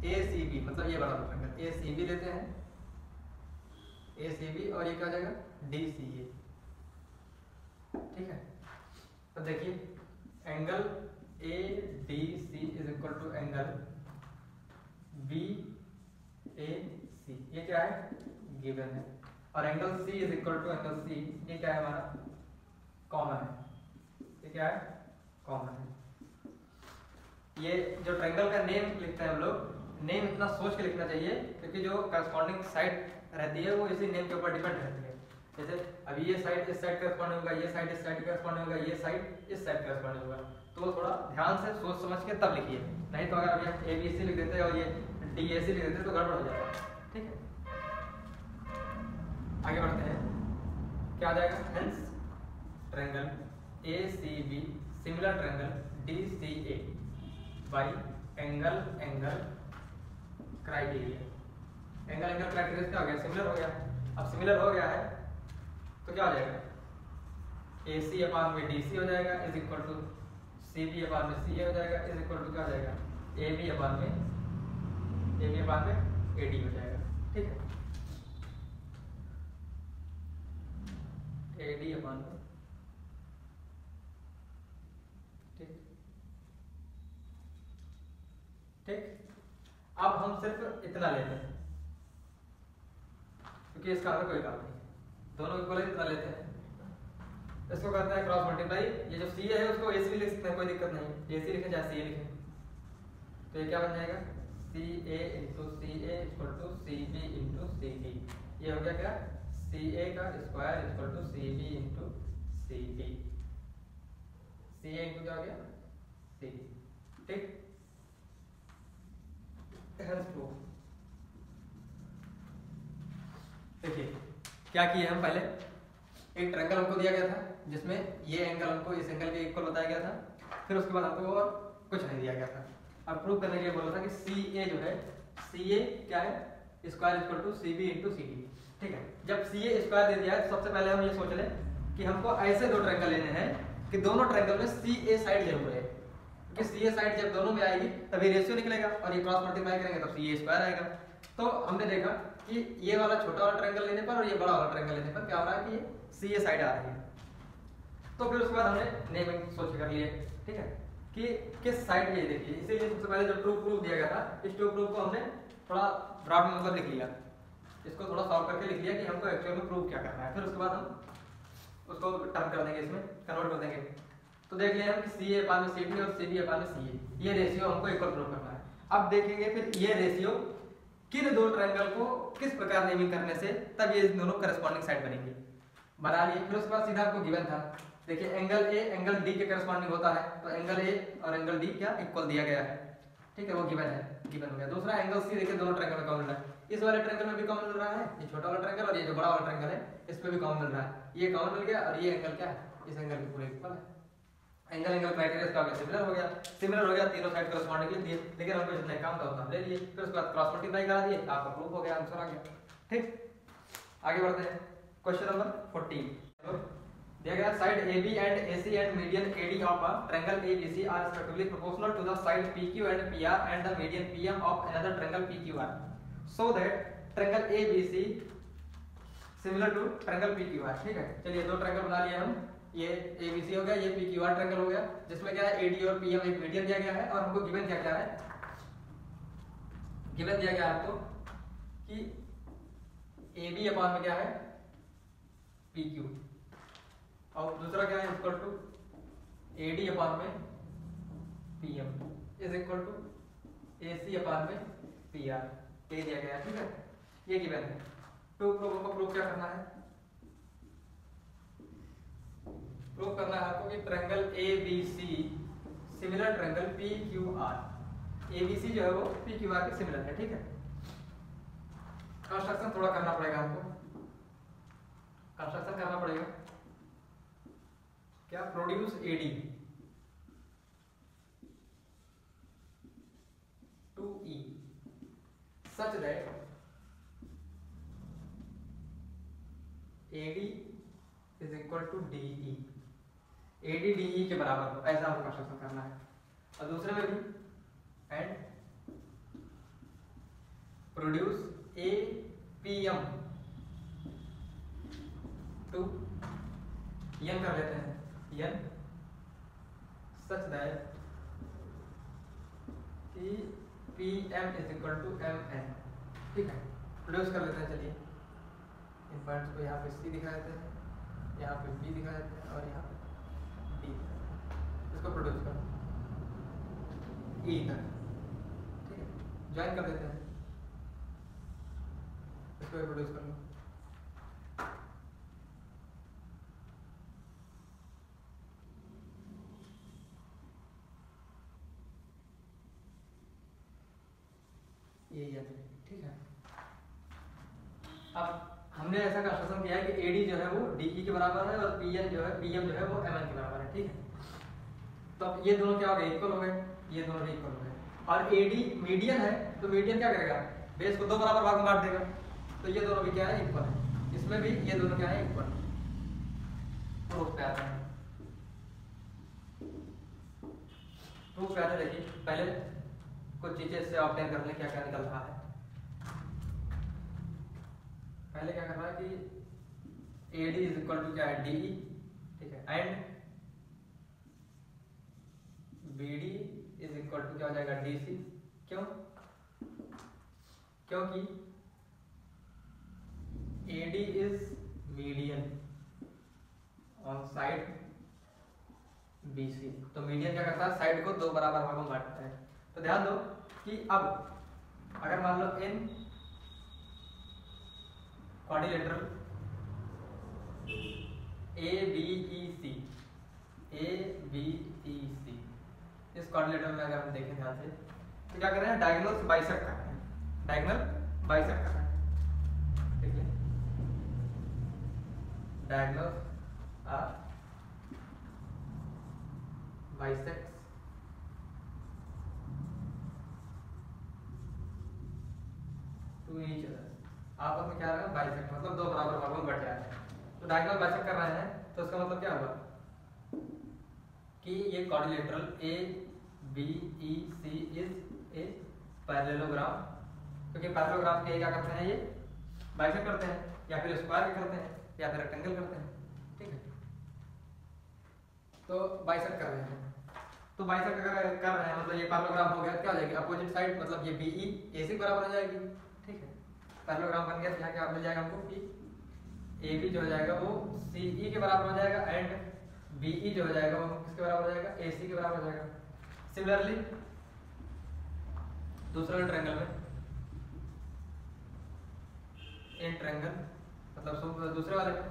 A C B, मतलब ये बड़ा ट्रायंगल ए सी बी लेते हैं, ए सी बी, और ये क्या हो जाएगा डी सी ए, ठीक है। तो देखिए angle A D C is equal to angle B A C, ये क्या है गिवन है, और angle C is equal to angle C, ये क्या है हमारा कॉमन है, ये क्या है कॉमन है। ये जो ट्रायंगल का नेम लिखते हैं हम लोग, नेम इतना सोच के लिखना चाहिए क्योंकि जो करस्पॉन्डिंग साइड रहती है वो इसी नेम के ऊपर डिपेंड रहती है। जैसे अभी ये साइड इस साइड करस्पॉन्डिंग होगा, ये साइड इस साइड करस्पॉन्डिंग होगा, ये साइड इस साइड करस्पॉन्डिंग होगा, तो थोड़ा ध्यान से सोच समझ के तब लिखिए, नहीं तो अगर अभी ए बी सी लिख देते और ये डी ए सी लिख देते तो गड़बड़ हो जाएगा, ठीक है। आगे बढ़ते हैं, क्या आ जाएगा, hence triangle A C B similar triangle D C A by angle criteria. Angle criteria क्या हो गया, सिमिलर हो गया। अब सिमिलर हो गया है तो क्या हो जाएगा, ए सी अपान में डी सी हो जाएगा is equal to C B upon में सी ए हो जाएगा इज इक्वल टू क्या हो जाएगा ए बी अपान में ए डी हो जाएगा, ठीक है। ए डी अपान में, ठीक ठीक। अब हम सिर्फ इतना लेते हैं क्योंकि इसका हमें कोई काम नहीं, दोनों इक्वल इतना लेते हैं। इसको करते हैं क्रॉस मल्टीप्लाई, ये जो सी है उसको ए सी लिख सकते हैं, कोई दिक्कत नहीं, ए सी लिखें चाहे सी ए लिखें, तो ये क्या बन जाएगा C A into C A equal to C B into C D. ये हो गया क्या, सी ए का square equal to C B into C D, C A into क्या हो गया सी डी, ठीक। देखिए क्या किए हम, पहले एक ट्रायंगल हमको दिया गया था जिसमें ये एंगल हमको इस एंगल के इक्वल बताया गया था, फिर उसके बाद हमको और कुछ नहीं दिया गया था। अब प्रूव करने के लिए बोला था कि सी ए जो है, सी ए क्या है square equal to C B into C D, ठीक है। जब सी ए स्क्वायर दे दिया है तो सबसे पहले हम ये सोच लें कि हमको ऐसे दो ट्रायंगल लेने हैं कि दोनों ट्रायंगल में सी ए साइड जरूर है, क्योंकि सी ए साइड जब दोनों में आएगी तभी रेशियो निकलेगा और ये क्रॉस मल्टीप्लाई करेंगे तब सी ए स्क्वायर आएगा। तो हमने देखा कि ये वाला छोटा वाला ट्रायंगल लेने पर और ये बड़ा वाला ट्रायंगल लेने पर क्या हो रहा है कि ये सी ए साइड आ रही है। तो फिर उसके बाद हमने नेमिंग सोच कर लिए, ठीक है, कि किस साइड ये देखिए। इसीलिए सबसे पहले जो ट्रू प्रूफ दिया गया था, इस ट्रू प्रूफ को हमने थोड़ा ड्राफ्ट में मतलब लिख लिया, इसको थोड़ा सॉल्व करके लिख लिया कि हमको एक्चुअल में प्रूफ क्या करना है। फिर उसके बाद हम उसको टर्न कर देंगे, इसमें कन्वर्ट कर देंगे। तो देख लिया हम कि सी ए अपान में सी डी और सी बी अपान में सी ए, ये रेशियो हमको इक्वल प्रूफ करना है। अब देखेंगे फिर ये रेशियो किन दो ट्रायंगल को किस प्रकार नेमिंग करने से तब ये दोनों करस्पॉन्डिंग साइड बनेंगे, बना लिए। फिर उसके बाद सीधा आपको गिवन था, देखिए एंगल ए एंगल डी के करस्पॉन्डिंग होता है, तो एंगल ए और एंगल डी क्या इक्वल दिया गया है, ठीक है, वो गिवन है, गिवन हो गया। दूसरा एंगल सी, देखिए दोनों ट्रायंगल में कॉमन मिल रहा है, इस वाले ट्रायंगल में भी कॉमन मिल रहा है, ये छोटा वाला ट्रायंगल और ये जो बड़ा वाला ट्रायंगल है इसमें भी कॉमन मिल रहा है, ये कॉमन मिल गया और ये एंगल क्या है, इस एंगल के पूरे इक्वल है। एंगल एंगल क्राइटेरिया इसका सिमिलर हो गया, सिमिलर हो गया, तीनों साइड करस्पॉन्डिंग लिख दिए, लेकिन हमको जितना काम था उतना ले लिए, फिर उसके बाद क्रॉस मल्टीप्लाई करा दिए, आपका प्रूफ हो गया, आंसर आ गया। ठीक, आगे बढ़ते हैं। क्वेश्चन नंबर 14 दिया गया side AB and AC and median AD of a triangle ABC are respectively proportional to the side PQ and PR and the median PM of another triangle PQR, so that triangle ABC similar to triangle PQR। ठीक है, चलिए दो triangle बना लिए हम, ये ABC हो गया, ये PQR ट्रायंगल हो गया, जिसमें क्या है AD और PM एक मीडियन दिया गया है, और हमको गिवन क्या क्या है, गिवन दिया गया है आपको कि AB अपॉन में क्या है PQ, और दूसरा क्या है इक्वल टू AD अपॉन में PM is equal to AC upon में PR, ये दिया गया है। ठीक है, ये गिवन है। तो प्रूफ क्या करना है, प्रूफ करना है आपको कि triangle ABC similar triangle PQR, ABC जो है वो PQR के सिमिलर है। ठीक है, कंस्ट्रक्शन थोड़ा करना पड़ेगा हमको, कंस्ट्रक्शन करना पड़ेगा, क्या produce AD to E such that AD is equal to DE, AD DE के बराबर हो, ऐसा हमको कंस्ट्रक्शन करना है। और दूसरे में भी and produce APM to n कर लेते हैं, n सच दैट कि PM is equal to MN। ठीक है, प्रोड्यूस कर लेते हैं। चलिए इन पॉइंट्स को यहाँ पे C दिखा देते हैं, यहाँ पे B दिखा देते हैं और यहाँ पे D, इसको प्रोड्यूस करो E तक। ठीक है, ज्वाइन कर देते हैं, इसको प्रोड्यूस कर लो। ये ठीक है, अब हमने ऐसा कंस्ट्रक्शन किया है कि AD जो है वो DE के बराबर है और PM जो है वो MN के बराबर है। ठीक है, तो अब ये दोनों क्या हो गए, इक्वल हो गए, ये दोनों भी इक्वल हो गए, और AD मीडियन है, तो मीडियन क्या करेगा, बेस को दो बराबर भाग में बांट देगा, तो ये दोनों भी क्या है इक्वल है, इसमें भी ये दोनों क्या है इक्वल। प्रूफ पे आते हैं, प्रूफ पे आते देखिए, पहले कुछ चीजें से ऑब्टेन कर लें क्या क्या निकल रहा है। पहले क्या कर रहा है कि AD इज इक्वल टू क्या है DE, ठीक है, and BD is equal to क्या हो जाएगा DC। क्यों, क्योंकि AD is median on side BC, तो मीडियन क्या करता है, साइड को दो बराबर भागों में बांटता है। तो ध्यान दो कि अब अगर मान लो इन क्वाड्रिलेटरल ABEC इस क्वाड्रिलेटरल में अगर हम देखें ध्यान से, तो क्या कर रहे हैं, डायगोनल्स बाइसेक्ट कर रहे हैं, डायगोनल बाइसेक्ट कर रहे हैं। ठीक है, diagonals are bisect to each other, आपस में क्या रहेगा बाइसेक्ट, मतलब दो बराबर भागों में बट जा रहे हैं। तो डायगोनल बाइसेक्ट कर रहे हैं, तो इसका मतलब क्या हुआ कि ये quadrilateral ABEC is a parallelogram, क्योंकि पैरेललोग्राम के क्या करते हैं, ये बाइसेक्ट करते हैं, या फिर स्क्वायर करते हैं, या फिर रेक्टेंगल करते हैं। ठीक है, तो बाइसेक्ट कर रहे हैं, तो बाइसेक्ट अगर कर रहे हैं मतलब ये पैरेललोग्राम हो गया, क्या हो जाएगी अपोजिट साइड, मतलब ये BE AC बराबर हो जाएगी। ठीक है, पैरेललोग्राम बन गया, तो यहाँ क्या मिल जाएगा हमको कि AB जो हो जाएगा वो CE के बराबर हो जाएगा, एंड BE जो हो जाएगा वो किसके बराबर हो जाएगा, AC के बराबर हो जाएगा। सिमिलरली दूसरे ट्रायंगल में इन ट्रायंगल मतलब दूसरे वाले में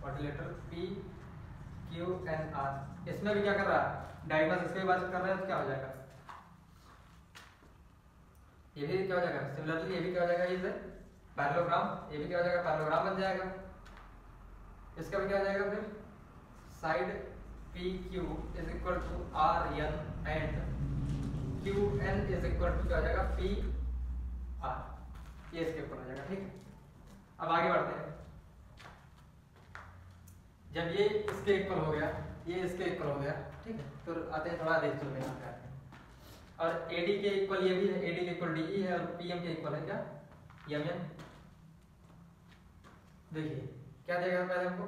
oscillator P Q N R. इसमें भी क्या कर रहा है, डायगोनल इसके भी बात कर रहे हैं, तो क्या हो जाएगा, ये भी क्या हो जाएगा, सिमिलरली ये भी क्या हो जाएगा, ये पैरेललोग्राम, ये भी क्या हो जाएगा, पैरेललोग्राम बन जाएगा। इसका भी क्या हो जाएगा फिर, side P Q is equal to R N and Q N is equal to क्या हो जाएगा, पी आर। ये इसके ऊपर हो जाएगा। ठीक है, अब आगे बढ़ते हैं। जब ये इसके इक्वल हो गया, ये इसके इक्वल हो गया, ठीक है, तो आते हैं थोड़ा रेशियो में आते हैं। और एडी के इक्वल ये भी है, एडी के इक्वल डीई है, और पीएम के इक्वल है क्या, एमएन। देखिए क्या देगा पहले हमको,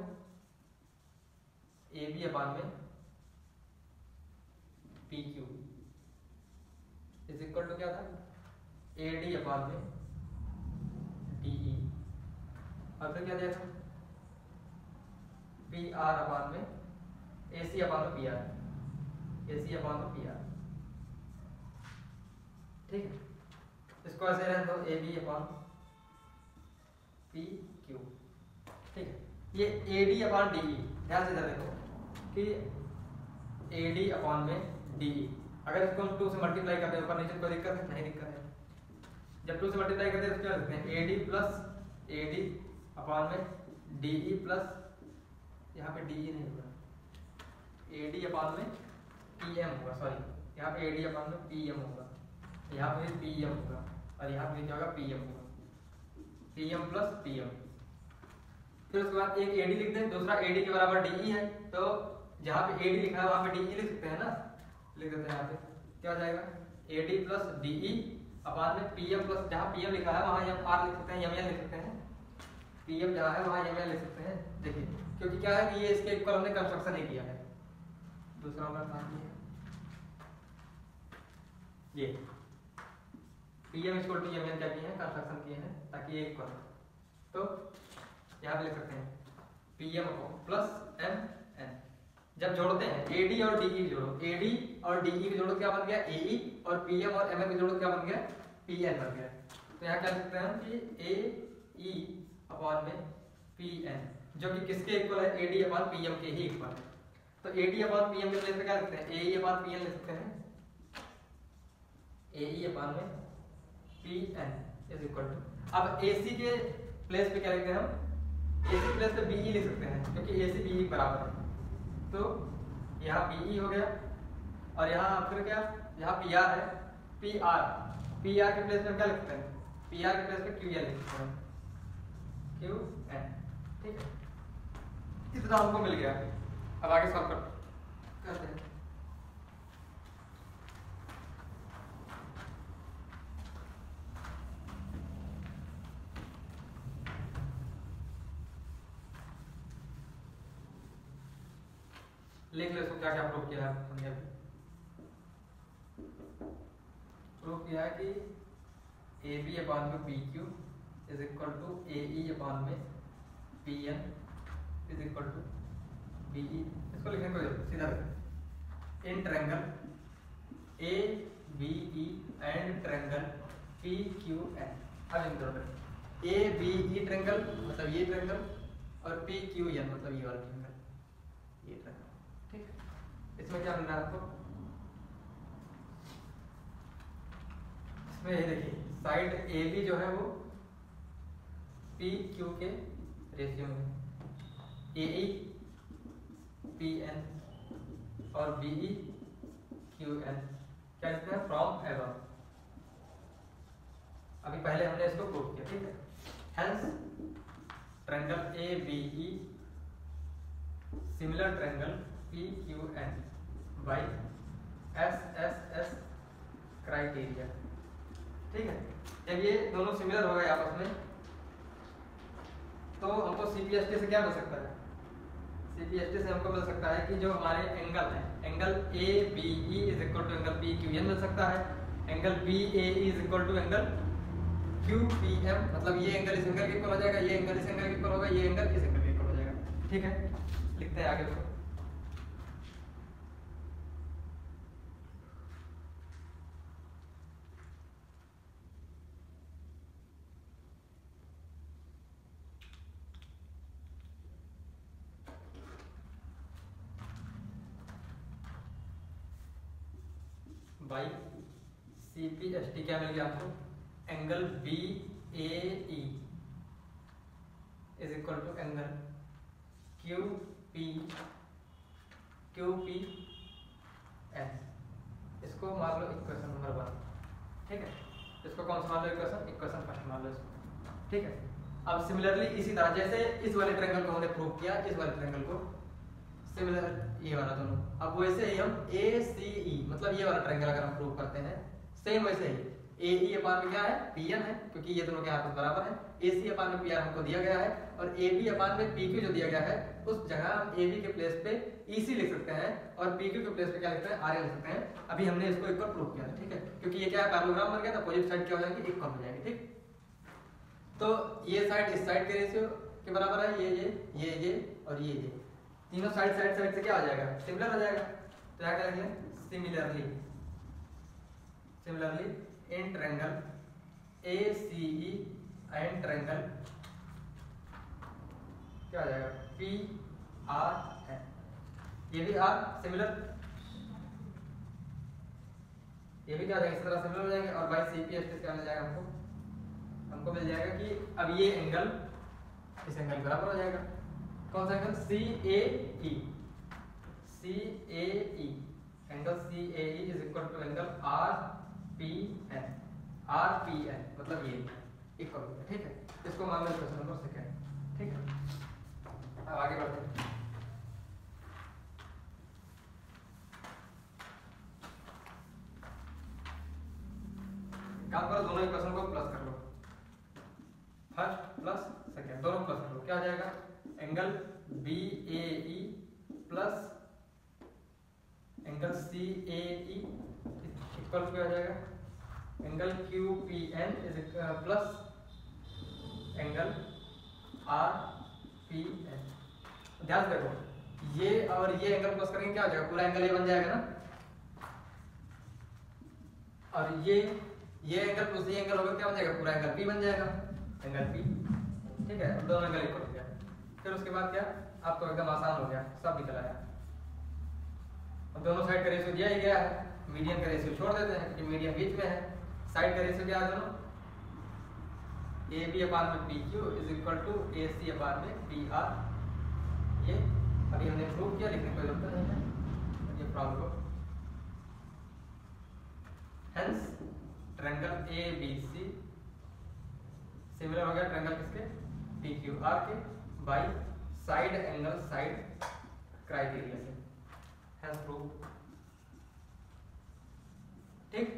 ए बी अपान में P Q is equal to क्या था, ए डी अपान में डीई, और फिर क्या दिया था, पी आर अपान में ए सी अपान में पी आर, ए सी अपान में पी आर। ठीक है, इसको ऐसे रहने दो, A B upon P Q. ठीक है, ये ए डी अपान डी ई, ध्यान से देखो कि ए डी अपान में डी ई, अगर इसको हम 2 से मल्टीप्लाई करते हैं ऊपर नीचे, कोई दिक्कत है, नहीं दिक्कत है। जब 2 से मल्टीप्लाई करते हैं तो क्या लिखते हैं, A D plus A D upon में डी ई प्लस, यहाँ पे डी ई नहीं होगा, ए डी अपान में पी एम होगा, सॉरी यहाँ पे ए डी अपान में पी एम होगा, यहाँ पे पी एम होगा, और यहाँ पे क्या होगा, पी एम होगा, P M plus P M. फिर उसके बाद एक एडी लिख दें, दूसरा एडी के बराबर डीई है, तो जहाँ पे एडी लिखा है वहाँ पे डीई लिख सकते हैं ना, लिख देते हैं यहाँ पे, क्या हो जाएगा, एडी प्लस डीई अपान में पीएम प्लस, जहाँ पीएम लिखा है वहाँ एम आर लिख सकते हैं, एमएल लिख सकते हैं, पीएम जहाँ है वहाँ एमएल लिख सकते हैं। देखिए क्योंकि क्या है कि ये इसके इक्वल हमने कंस्ट्रक्शन नहीं किया है, दूसरा हमारा काम ये पीएम इक्वल टू एमएल क्या किए हैं, कंस्ट्रक्शन किए हैं ताकि ये इक्वल, तो यहाँ पे लिख सकते हैं पीएम प्लस एम एन। जब जोड़ते हैं एडी और डीई जोड़ो, एडी और डीई के जोड़ो क्या बन गया, एई, और पीएम और एमएन के जोड़ो क्या बन गया, पीएन बन गया। तो यहाँ क्या लिखते हैं कि ए ई अपॉन में पीएन, जो कि किसके इक्वल है, एडी अपॉन पीएम के ही इक्वल है। तो एडी अपॉन पीएम के प्लेस पे क्या लिखते हैं, एई अपॉन पीएन लिख सकते हैं, एई अपॉन में पीएन इज इक्वल टू, अब एसी के प्लेस पे क्या लिखते हैं हम, एसी प्लेस पे बीई लिख सकते हैं क्योंकि एसी बीई बराबर है, तो यहाँ बीई हो गया, और यहाँ फिर क्या, यहाँ पी आर है, पी आर के प्लेस पे क्या लिखते हैं, पी आर के प्लेस पे क्यू एन लिख सकते हैं, क्यू एन। ठीक है, इतना हमको मिल गया। अब आगे सॉल्व करते हैं। लिख लो इसको क्या क्या प्रूव किया है हमने अभी। प्रूव किया है कि ए बी अपान में P Q is equal to A E upon में P N is equal to B E. इसको लिखने को सीधा in triangle A B E and triangle P Q N. अब इन दोनों ए बी ई ट्रायंगल मतलब ये ट्रायंगल, और पी क्यू एन मतलब ये वाला ट्रायंगल, ये ट्रायंगल। ठीक है, इसमें क्या मिल रहा है आपको, इसमें ये देखिए साइड ए बी जो है वो पी क्यू के रेशियो में, ए ई पी एन और बी ई क्यू एन क्या लिखते हैं, फ्रॉम एबव। अभी पहले हमने इसको प्रूव किया। ठीक है, hence triangle A B E similar triangle P Q N by S S S criteria. ठीक है, जब ये दोनों सिमिलर हो गए आपस में तो हमको सीपीएसटी से क्या मिल सकता है, सीपीएसटी से हमको मिल सकता है कि जो हमारे एंगल है, angle A B E is equal to angle P Q N मिल सकता है, angle B A E is equal to angle Q P M, मतलब ये एंगल इस एंगल के इक्वल हो जाएगा, ये एंगल इस एंगल के इक्वल होगा, ये एंगल इस एंगल के इक्वल हो जाएगा। ठीक है, लिखते हैं आगे इसको। By C P S T क्या मिल गया आपको, angle B A E is equal to angle Q P N. इसको मान लो इक्वेशन नंबर 1, ठीक है। इसको कौन सा मान लो इक्वेशन फर्स्ट मान लो इसको, ठीक है। अब सिमिलरली इसी तरह जैसे इस वाले ट्रायंगल को हमने प्रूव किया, इस वाले ट्रायंगल को सिमिलर ये वाला दोनों, अब वैसे ही हम ए सी ई मतलब ये वाला ट्रायंगल अगर हम प्रूव करते हैं सेम वैसे ही ए ई अपान में क्या है पीएन है, क्योंकि ये दोनों के आपस बराबर है। ए सी अपान में पी आर हमको दिया गया है और ए बी अपान में पी क्यू जो दिया गया है उस जगह हम ए बी के प्लेस पे ई सी लिख सकते हैं और पी क्यू के प्लेस पे क्या लिखते हैं आर ए लिख सकते हैं। अभी हमने इसको एक बार प्रूव किया, ठीक है, क्योंकि ये क्या है पैरेललोग्राम बन गया था, अपोजिट साइड क्या हो जाएगी इक्वल हो जाएगी, ठीक। तो ये साइड इस साइड के रेशियो के बराबर है, ये और ये तीनों साइड से क्या हो जाएगा सिमिलर हो जाएगा। तो क्या करेंगे similarly in triangle ACE and triangle क्या हो जाएगा PRN, ये भी R सिमिलर, ये भी क्या हो जाएगा इस तरह सिमिलर हो जाएंगे और बाई CPS क्या मिल जाएगा हमको मिल जाएगा कि अब ये एंगल इस एंगल बराबर हो जाएगा। कौन सा angle CAE angle CAE is equal to angle RPN मतलब ये इक्वल हो गया, ठीक है। इसको मान लो क्वेश्चन नंबर 2, ठीक है। अब आगे बढ़ते हैं। काम करो दोनों इक्वेशन को प्लस कर लो, फर्स्ट प्लस सेकंड दोनों प्लस कर लो, क्या आ जाएगा angle BAE plus angle CAE equal to क्या हो जाएगा angle QPN plus angle RPN। ध्यान से देखो ये और ये एंगल प्लस करेंगे क्या हो जाएगा पूरा एंगल A बन जाएगा ना, और ये एंगल प्लस ये एंगल होगा क्या बन जाएगा पूरा एंगल P बन जाएगा, एंगल P, ठीक है। दोनों एंगल इक्वल हो गया। फिर उसके बाद क्या आपको एकदम आसान हो गया, सब निकल आया। अब दोनों साइड का रेशियो दिया ही गया है, मीडियन का रेशियो छोड़ देते हैं क्योंकि मीडियन बीच में है। साइड का रेशियो क्या है दोनों AB अपान में PQ is equal to AC upon में PR। ये अभी हमने प्रूव किया, लिखने की जरूरत नहीं है, ये प्रॉब्लम को हेंस ट्रायंगल ABC सिमिलर हो गया ट्रायंगल किसके PQR के by side angle side criteria से, हेंस प्रूव, ठीक।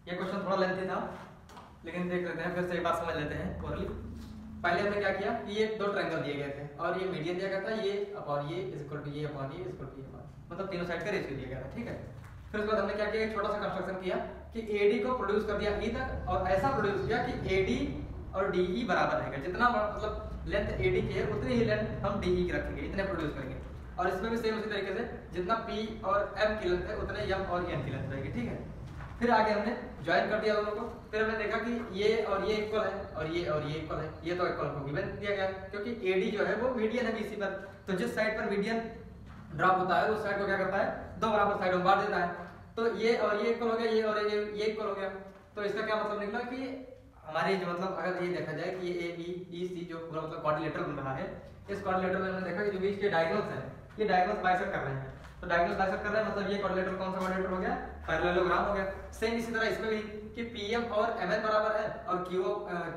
ये क्वेश्चन थोड़ा लेंथी था लेकिन देख लेते हैं, फिर से एक बात समझ लेते हैं ओरली। पहले हमने क्या किया कि ये दो ट्रायंगल दिए गए थे और ये मीडियन दिया गया था, ये अपॉन ये इज इक्वल टू ये अपॉन ये इज इक्वल टू ये अपॉन, मतलब तीनों साइड का रेशियो दिया गया था, ठीक है। फिर उसके बाद हमने क्या किया एक छोटा सा कंस्ट्रक्शन किया कि AD को प्रोड्यूस कर दिया E तक और ऐसा प्रोड्यूस किया कि AD और DE बराबर रहेगा, जितना मतलब लेंथ AD की है उतनी ही लेंथ हम DE की रखेंगे, इतने प्रोड्यूस करेंगे। और इसमें भी सेम उसी तरीके से जितना P और M की लेंथ है उतने M और N की लेंथ रहेगी, ठीक है। फिर आगे हमने ज्वाइन कर दिया दोनों को, फिर हमने देखा कि ये और ये इक्वल है और ये इक्वल है, ये तो इक्वल को गिवन दिया गया क्योंकि AD जो है वो मीडियन है BC पर, तो जिस साइड पर मीडियन ड्रॉप होता है उस साइड को क्या करता है दो बराबर साइडों में बांट देता है। तो ये और ये इक्वल हो गया, ये और ये इक्वल हो गया। तो इसका क्या मतलब निकला कि हमारे जो मतलब अगर ये देखा जाए कि ये ABC जो पूरा मतलब क्वाड्रिलेटरल बन रहा है, इस क्वाड्रिलेटरल में हमने देखा कि जो बीच के डायगोनल्स हैं ये डायगोनल्स बाइसेक्ट कर रहे हैं, तो डायगोनल्स बाइसेक्ट कर रहे हैं मतलब ये क्वाड्रिलेटरल कौन सा क्वाड्रिलेटरल हो गया पैरेललोग्राम हो गया। सेम इसी तरह इसमें भी कि PM और MN बराबर है और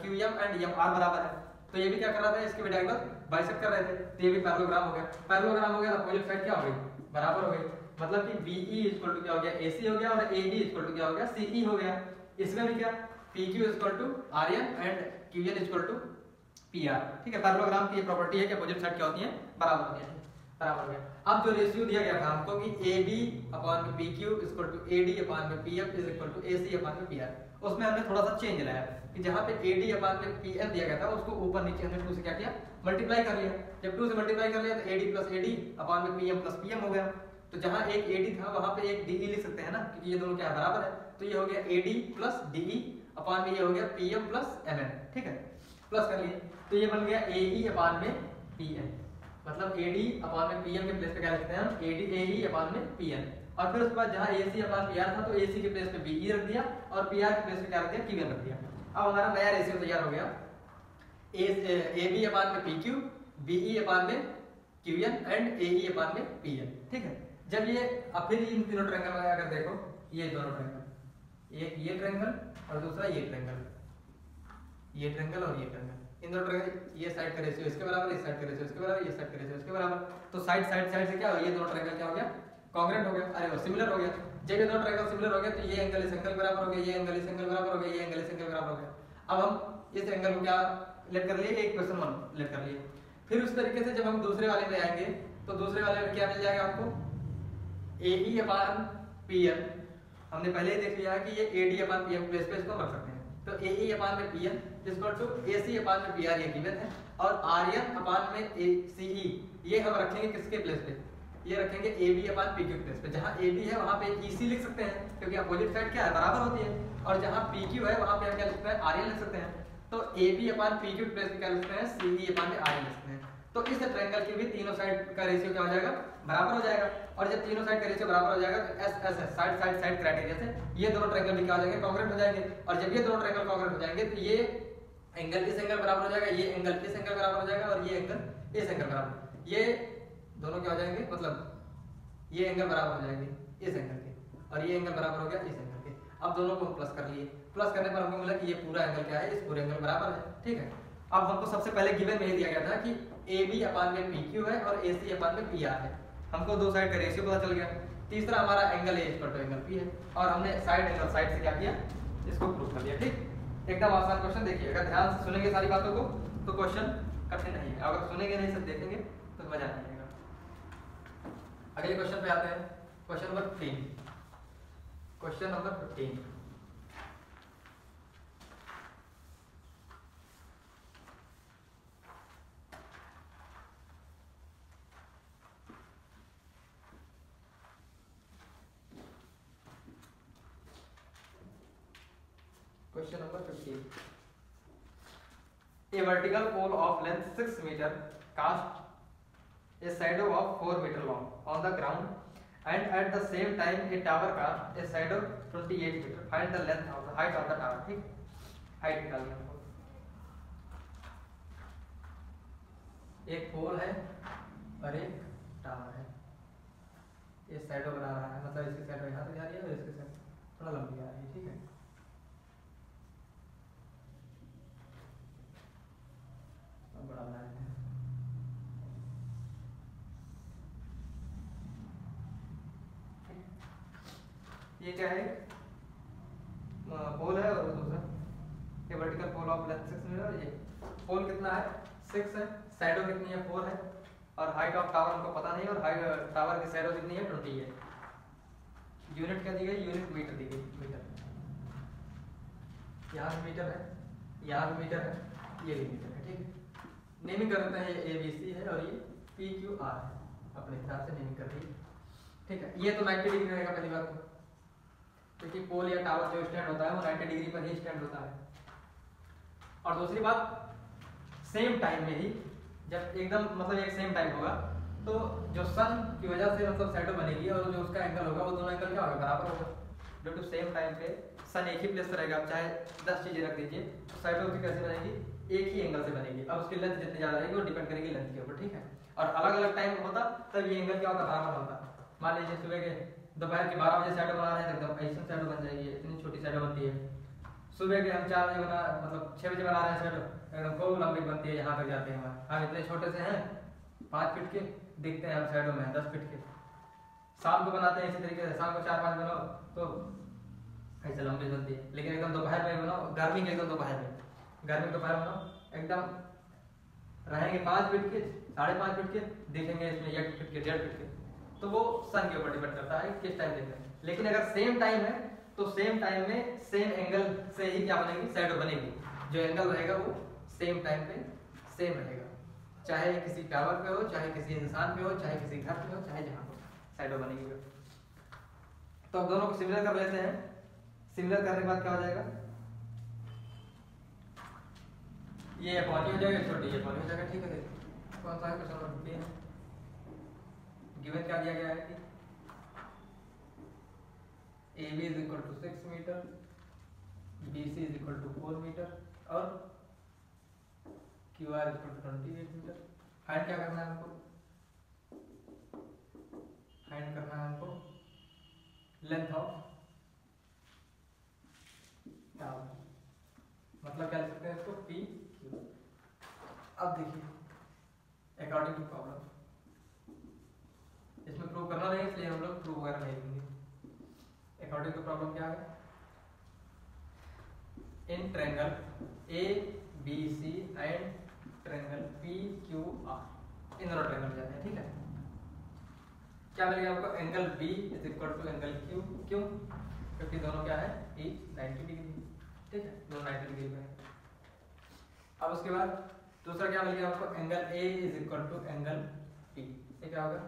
QM एंड MR बराबर है, तो ये भी क्या कर रहा था इसके भी डायगोनल बाइसेक्ट कर रहे थे, तो ये भी पैरेललोग्राम हो गया। पैरेललोग्राम हो गया तो अपोजिट साइड क्या हो गई बराबर हो गई, मतलब कि BE इक्वल टू क्या हो गया AC हो गया और AD इक्वल टू क्या हो गया CE हो गया। इसमें भी क्या PQ equal to RN and QN equal to PR, ठीक है। पैरेललोग्राम की ये प्रॉपर्टी है कि अपोजिट साइड क्या होती है बराबर होती है, बराबर हो गया। अब जो रेशियो दिया गया था हमको कि AB अपॉन में PQ equal to AD upon में PM is equal to AC upon में PR, उसमें हमने थोड़ा सा चेंज लाया कि जहां पे AD अपॉन में PM दिया गया था उसको ऊपर नीचे हमने 2 से क्या किया मल्टीप्लाई कर लिया। जब 2 से मल्टीप्लाई कर लिया तो AD प्लस AD अपॉन में PM प्लस PM हो गया। तो जहां एक AD था वहां पे एक DE लिख सकते हैं ना, क्योंकि ये दोनों क्या बराबर है, तो ये हो गया AD प्लस DE अपॉन में ये हो गया PM प्लस MN, ठीक है, प्लस कर लिए तो ये बन गया AE अपॉन में PM, मतलब AD अपॉन में PM के प्लेस पे क्या लिखते हैं हम AE अपॉन में PM और फिर उसके बाद जहाँ AC अपान PR था तो AC के प्लेस पे BE रख दिया और PR के प्लेस पे क्या रख दिया, QN रख दिया। अब हमारा नया रेशियो तैयार हो गया, AB अपान में PQ, BE अपान में QN एंड AE अपान में PN। ठीक है, जब ये अब फिर इन तीनों ट्रायंगल में अगर देखो, ये दोनों ट्रायंगल, एक ये ट्रायंगल और दूसरा ये ट्रायंगल, ये ट्रायंगल और ये ट्रायंगल, इन दोनों ट्रायंगल ये साइड का रेशियो इसके बराबर, इस साइड का रेशियो इसके बराबर, ये साइड का रेशियो इसके बराबर, तो साइड से क्या हो, ये दोनों ट्रायंगल क्या हो गया, कांग्रुएंट हो गया, अरे वो सिमिलर हो गया। जब ये दोनों ट्रायंगल सिमिलर हो गया तो ये एंगल इस एंगल बराबर हो गया, ये एंगल इस एंगल बराबर हो गया, ये एंगल इस एंगल बराबर हो गया। अब हम इस एंगल को क्या लेट कर लिए, एक क्वेश्चन 1 लेट कर लिए। फिर उस तरीके से जब हम दूसरे वाले में आएंगे तो दूसरे वाले में क्या मिल जाएगा हमको, AE अपान PN, हमने पहले ही देख लिया है कि ये AD अपान PM प्लेस पे इसको रख सकते हैं, तो AE अपान में PN equal to AC upon में PR, ये गिवन है, और RN अपान में CE ये हम रखेंगे किसके प्लेस पे, ये रखेंगे AB अपान PQ प्लेस पे। जहाँ AB है वहाँ पे EC लिख सकते हैं क्योंकि अपोजिट साइड क्या है, बराबर होती है, और जहाँ PQ है वहाँ पे हम क्या लिख सकते हैं, RN लिख सकते हैं, तो AB अपान PQ प्लेस पे क्या लिख सकते हैं, CE अपान में RN लिख सकते हैं। तो इस ट्रायंगल के भी तीनों साइड का रेशियो क्या हो जाएगा, बराबर हो जाएगा, और जब तीनों साइड का रेशियो बराबर हो जाएगा तो एस साइड क्राइटेरिया से ये दोनों ट्रायंगल भी क्या हो जाएंगे, कांग्रुएंट हो जाएंगे, और जब ये दोनों ट्रायंगल कांग्रुएंट हो जाएंगे तो ये एंगल इस एंगल बराबर हो जाएगा, ये एंगल इस एंगल बराबर हो जाएगा, और ये एंगल इस एंगल बराबर, ये दोनों क्या हो जाएंगे, मतलब ये एंगल बराबर हो जाएंगे इस एंगल के, और ये एंगल बराबर हो गया इस एंगल के। अब दोनों को प्लस कर लिए, प्लस करने पर हमको मिला कि ये पूरा एंगल क्या है, इस पूरे एंगल बराबर है। ठीक है, अब हमको सबसे पहले गिवन में ही दिया गया था कि AB अपान में PQ है और AC अपान में PR है, हमको दो साइड का रेशियो पता चल गया। तीसरा हमारा angle A equal to angle P है, और हमने साइड एंगल साइड से क्या किया, इसको प्रूव कर दिया। ठीक, एकदम आसान क्वेश्चन। देखिए अगर ध्यान से सुनेंगे सारी बातों को तो क्वेश्चन कठिन नहीं है, अगर सुनेंगे नहीं सब देखेंगे तो मजा नहीं आएगा। अगले क्वेश्चन पे आते हैं, question number 15। Question number 15, question number 15, a vertical pole of length 6 meter cast a shadow of 4 meter long on the ground and at the same time a tower cast a shadow 28 meter, find the length of the height of the tower। ठीक, height निकालनी है, एक पोल है और एक tower है, ये shadow बना रहा है, मतलब इसकी शैडो यहाँ तक जा रही है और इसकी शैडो थोड़ा लंबी आ रही है। ठीक है, बड़ा बनाया है, ये क्या है, पोल है और दूसरा ये वर्टिकल पोल ऑफ लेंथ 6 मीटर। ये पोल कितना है, 6 है, शैडो कितनी है, 4 है, और हाइट ऑफ टावर हमको पता नहीं, और हाइट टावर की शैडो कितनी है, 20 है। यूनिट क्या दी गई, यूनिट मीटर दी गई, मीटर, यहाँ भी मीटर है, यहाँ भी मीटर है, ये भी मीटर है। ठीक है, नेमिंग कर देते हैं, ये ABC है और ये PQR है, अपने हिसाब से नेमिंग कर दी। ठीक है, ये तो 90 डिग्री रहेगा पहली बात तो, क्योंकि पोल या टावर जो स्टैंड होता है वो 90 डिग्री पर ही स्टैंड होता है। और दूसरी बात, सेम टाइम में ही, जब एकदम मतलब एक सेम टाइम होगा तो जो सन की वजह से मतलब शैडो बनेगी और जो उसका एंगल होगा वो दोनों एंगल क्या होगा, बराबर होगा। ड्यू टू सेम टाइम पे सन एक ही प्लेस पर रहेगा, आप चाहे 10 चीजें रख दीजिए तो शैडो उसकी कैसे बनेगी, एक ही एंगल से बनेगी। अब उसकी लेंथ जितनी ज्यादा रहेगी वो डिपेंड करेगी लेंथ के ऊपर। ठीक है, और अलग अलग टाइम होता तब ये एंगल क्या होता, बराबर होता। मान लीजिए सुबह के दोपहर के 12 बजे शैडो बना रहे हैं तो एकदम ऐसी शैडो बन जाएगी, इतनी छोटी शैडो बनती है। सुबह के हम 4 बजे बना, मतलब 6 बजे बना रहे हैं शैडो, एकदम खूब लंबी बनती है, यहाँ तक जाते हैं हमारे। हम इतने छोटे से हैं 5 फीट के, दिखते हैं हम शैडो में 10 फीट के। शाम को बनाते हैं इसी तरीके से, शाम को 4-5 बनाओ तो ऐसे लंबी बनती है, लेकिन एकदम दोपहर में बनाओ, गर्मी के एकदम दोपहर में, गर्मी दोपहर में बनाओ एकदम रहेंगे 5 फीट के, 5.5 फीट के, दिखेंगे इसमें 1 फीट के, 1.5 फीट के। तो वो सन के ऊपर डिपेंड करता है किस टाइम देख रहे हैं। लेकिन अगर सेम टाइम है तो सेम टाइम में सेम एंगल से ही क्या बनेगी, शैडो बनेगी। जो एंगल रहेगा वो सेम टाइम पे सेम रहेगा, चाहे किसी टावर पे हो, चाहे किसी इंसान पे हो, चाहे किसी घर पे हो, चाहे जहाँ हो, शैडो बनेगी। तो अब दोनों को सिमिलर कर लेते हैं। सिमिलर करने के बाद क्या हो जाएगा, ये अपॉनी हो जाएगा, छोटी ये अपॉनी हो जाएगा। ठीक है, कौन सा है क्वेश्चन नंबर 15 है, गिवन क्या दिया गया है कि A B is equal to 6 metre, B C is equal to 4 metre और Q R is equal to 28 metre. Find क्या करना है हमको? फाइंड करना है हमको लेंथ ऑफ, क्या मतलब क्या लिख सकते हैं इसको, पी क्यू। अब देखिए अकॉर्डिंग टू प्रॉब्लम, इसमें प्रूव करना नहीं इसलिए हम लोग प्रूव वगैरह नहीं लिखेंगे। अकॉर्डिंग टू प्रॉब्लम क्या है, in triangle A B C and triangle P Q R, इन दोनों ट्रायंगल जाते हैं, ठीक है। क्या मिलेगा आपको, angle B is equal to angle Q, क्यों? क्योंकि दोनों क्या है, ई 90 डिग्री, ठीक है, दोनों 90 डिग्री पे है। अब उसके बाद दूसरा क्या मिलेगा आपको, angle A is equal to angle P, ये क्या होगा,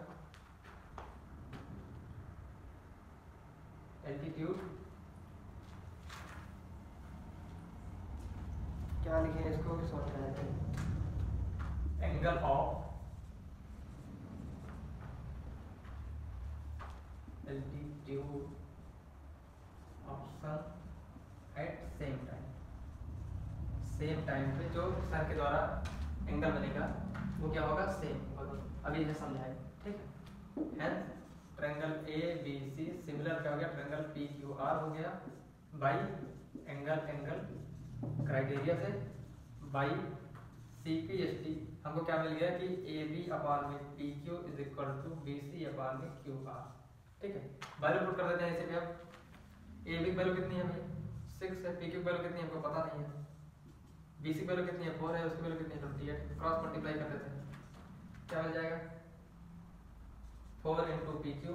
एल्टीट्यूड, क्या लिखे इसको भी समझ में आते हैं, angle of altitude of sun at same time, same time पे जो सन के द्वारा एंगल बनेगा वो क्या होगा, सेम होगा। अभी इसे समझाएं, ठीक है। Hence triangle A B C similar क्या हो गया, ट्रायंगल पी क्यू आर हो गया बाई एंगल क्राइटेरिया से, by C P S T हमको क्या मिल गया कि ए बी अपान में P Q is equal to B C upon में क्यू आर, ठीक है। वैल्यू पुट कर देते हैं इसे भी। अब ए बी की वैल्यू कितनी है भाई, 6 है, पी क्यू की वैल्यू कितनी है हमको पता नहीं है, बी सी की वैल्यू कितनी है 4 है, उसकी वैल्यू कितनी है 28, क्रॉस मल्टीप्लाई कर देते हैं, क्या मिल जाएगा, 4 into P Q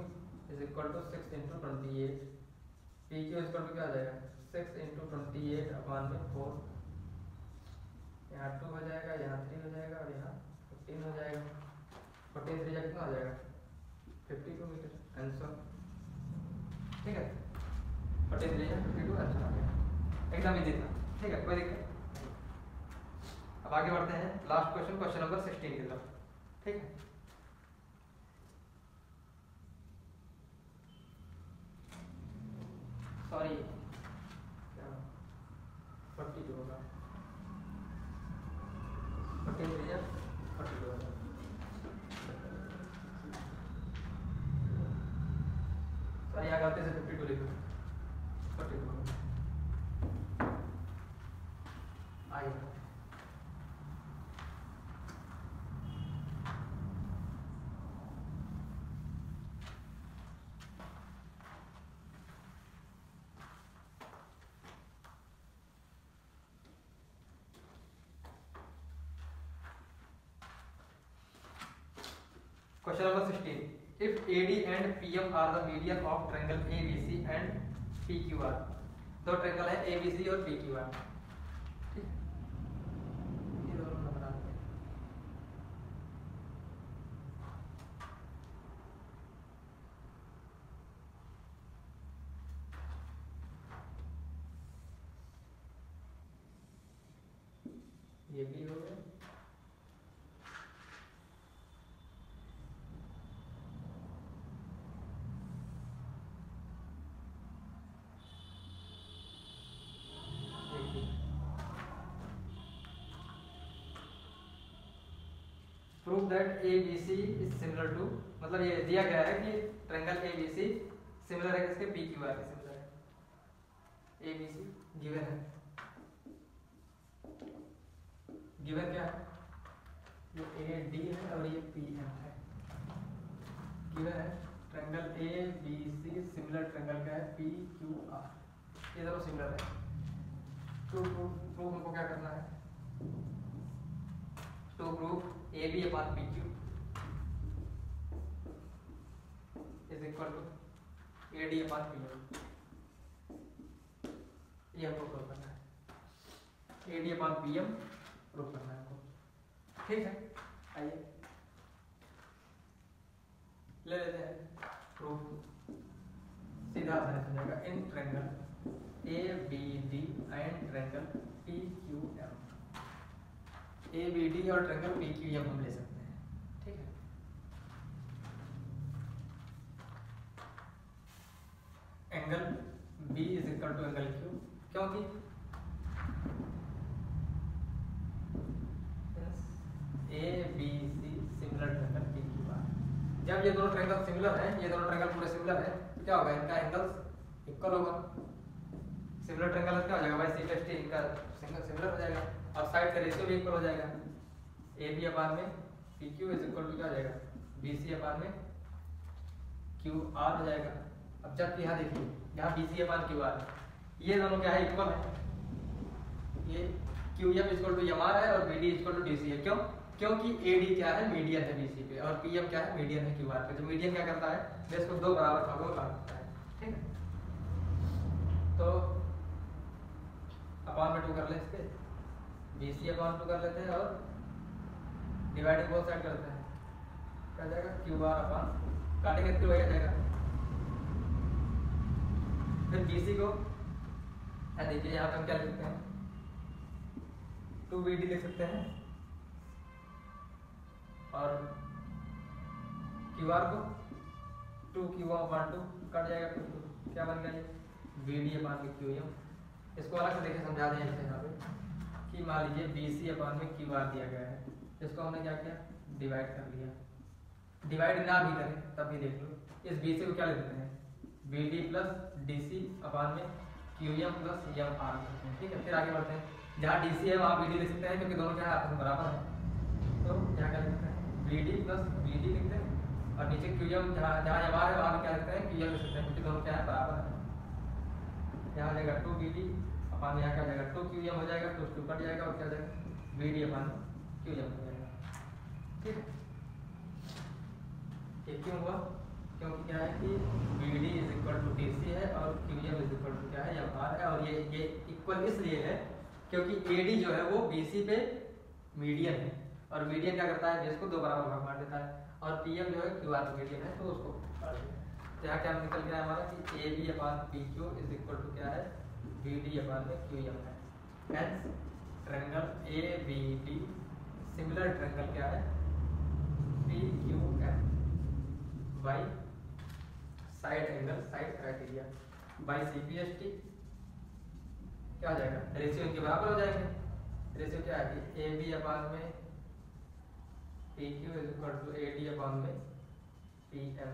is equal to 6 into 28, P Q is equal to क्या आ जाएगा, 6 इंटू 28 अपान में 4, यहाँ 2 हो जाएगा, यहाँ 3 हो जाएगा और यहाँ 15 हो जाएगा, 14 3 कितना हो जाएगा, 52 मीटर आंसर, ठीक है। 14 3 52 आंसर आ गया, एकदम इजी था, ठीक है, कोई दिक्कत। अब आगे बढ़ते हैं लास्ट क्वेश्चन, क्वेश्चन नंबर 16 की तरफ, ठीक है। सॉरी 42 होगा, 42 होगा, सॉरी यहाँ गलती से 52 लिखो, 42 होगा, आगे Question number 16. If AD and PM are the median of triangle ABC and PQR, दो ट्रायंगल है ABC और PQR, ठीक है, ये दोनों का बनाते हैं। ये भी हो गया, prove that ABC is similar to, मतलब ये दिया गया है कि ट्रायंगल ABC सिमिलर है किसके, PQR के सिमिलर है। ABC गिवन है, गिवन क्या है, ये AD है और ये PM है, गिवन है ट्रायंगल ABC सिमिलर ट्रायंगल का है PQR, ये दोनों सिमिलर है। प्रूफ हमको क्या करना है, to prove AB upon PQ is equal to AD upon PM, ये हमको प्रूव करना है, AD अपॉन PM प्रूव करना है हमको, ठीक है। आइए ले लेते हैं प्रूफ, सीधा आसानी से जाएगा। In triangle ABD and triangle PQM, ABD और ट्रायंगल PQM हम ले सकते हैं, ठीक है। Angle equal to angle Q, क्योंकि A B C similar triangle P Q R. जब ये दोनों ट्रायंगल सिमिलर है, ये दोनों ट्रायंगल पूरे सिमिलर है, तो क्या होगा, इनका एंगल्स इक्वल होगा। सिमिलर ट्रायंगल क्या हो जाएगा भाई, सी प्लस टी, इनका सिमिलर हो जाएगा और साइड का रेशियो भी इक्वल हो जाएगा। ए बी अपान में P Q is equal to क्या हो जाएगा, बी सी अपान में क्यू आर हो जाएगा। अब जब यहाँ देखिए, यहाँ B C upon Q R, ये दोनों क्या है, इक्वल है। ये Q M equal to M R है और B D equal to D C है। क्यों? क्योंकि ए डी क्या है, मीडियन है बीसी पे, और पी एम क्या है, मीडियन है क्यू आर पे। तो मीडियन क्या करता है, बेस को दो बराबर भागों में काटता है, ठीक है। तो अपान में 2 कर ले, इसके बी सी अपान 2 कर लेते हैं और डिवाइडिंग बोथ साइड करते हैं, क्या जाएगा, क्यू आर अपान, काटेंगे तो वही आ जाएगा। फिर बी सी को देखिए यहाँ पे हम क्या लिखते हैं, 2 बी डी लिख सकते हैं, और क्यू आर को 2 क्यू अपान 2 कट जाएगा, फिर क्या बन गया ये, बी डी अपान में क्यू एम। इसको अलग से देखिए समझा दें यहाँ पे कि मान लीजिए बी सी अपान में क्यू आर दिया गया है, इसको हमने क्या किया, डिवाइड कर लिया। डिवाइड ना भी करें तब भी देख लो, इस बी सी को क्या लिखते हैं, B D plus D C upon में Q M plus M R करते हैं, ठीक है। फिर आगे बढ़ते हैं, जहाँ डी सी है वहाँ बी डी लिख सकते हैं, क्योंकि दोनों क्या है आपस में बराबर है। तो यहाँ क्या लिखते हैं, B D plus B D लिखते हैं, और नीचे क्यू एम जहाँ जहाँ एम आर है वहाँ भी क्या लिखते हैं, क्यू एम लिख सकते हैं, क्योंकि दोनों क्या है, बराबर है। यहाँ आ जाएगा 2 बी डी अपान, यहाँ क्या हो जाएगा, 2 क्यू एम हो जाएगा, 2 कट जाएगा और क्या हो जाएगा, B D upon Q M हो जाएगा, ठीक है। ये क्यों हुआ, क्योंकि क्या है कि B D is equal to D C है और Q M is equal to क्या है, एम आर है। और ये इक्वल इसलिए है क्योंकि ए डी जो है वो बी सी पे मीडियन है, और मीडियन क्या करता है, बेस को 2 बराबर भाग बांट देता है, और पी एम जो है क्यू आर मीडियन है, तो उसको काट देता है। तो यहाँ क्या निकल गया हमारा कि A B upon P Q is equal to क्या है, बी डी अपान में क्यू एम है। Hence triangle A B D similar triangle क्या है, P Q M by side angle, side criteria by C P S T, क्या हो जाएगा, ratio इनके बराबर हो जाएंगे। रेशियो क्या है कि ए बी अपान में P Q is equal to A D upon में P M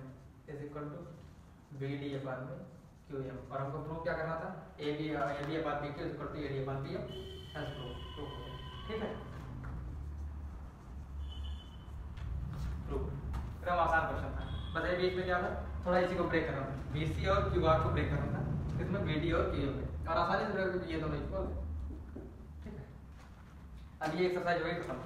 is equal to B D upon में क्यू एम। और हमको प्रूव क्या करना था, A B upon P Q is equal to A D upon P M, hence prove हो गया, ठीक है। प्रूव एकदम आसान क्वेश्चन था, बस ये बीच में क्या था, थोड़ा इसी को ब्रेक करना था, बी सी और क्यू आर को ब्रेक करना था, इसमें बी डी और क्यू एम में, और आसानी से ब्रेक, ये दोनों इक्वल है, ठीक है। अब ये एक्सरसाइज हो गई खत्म।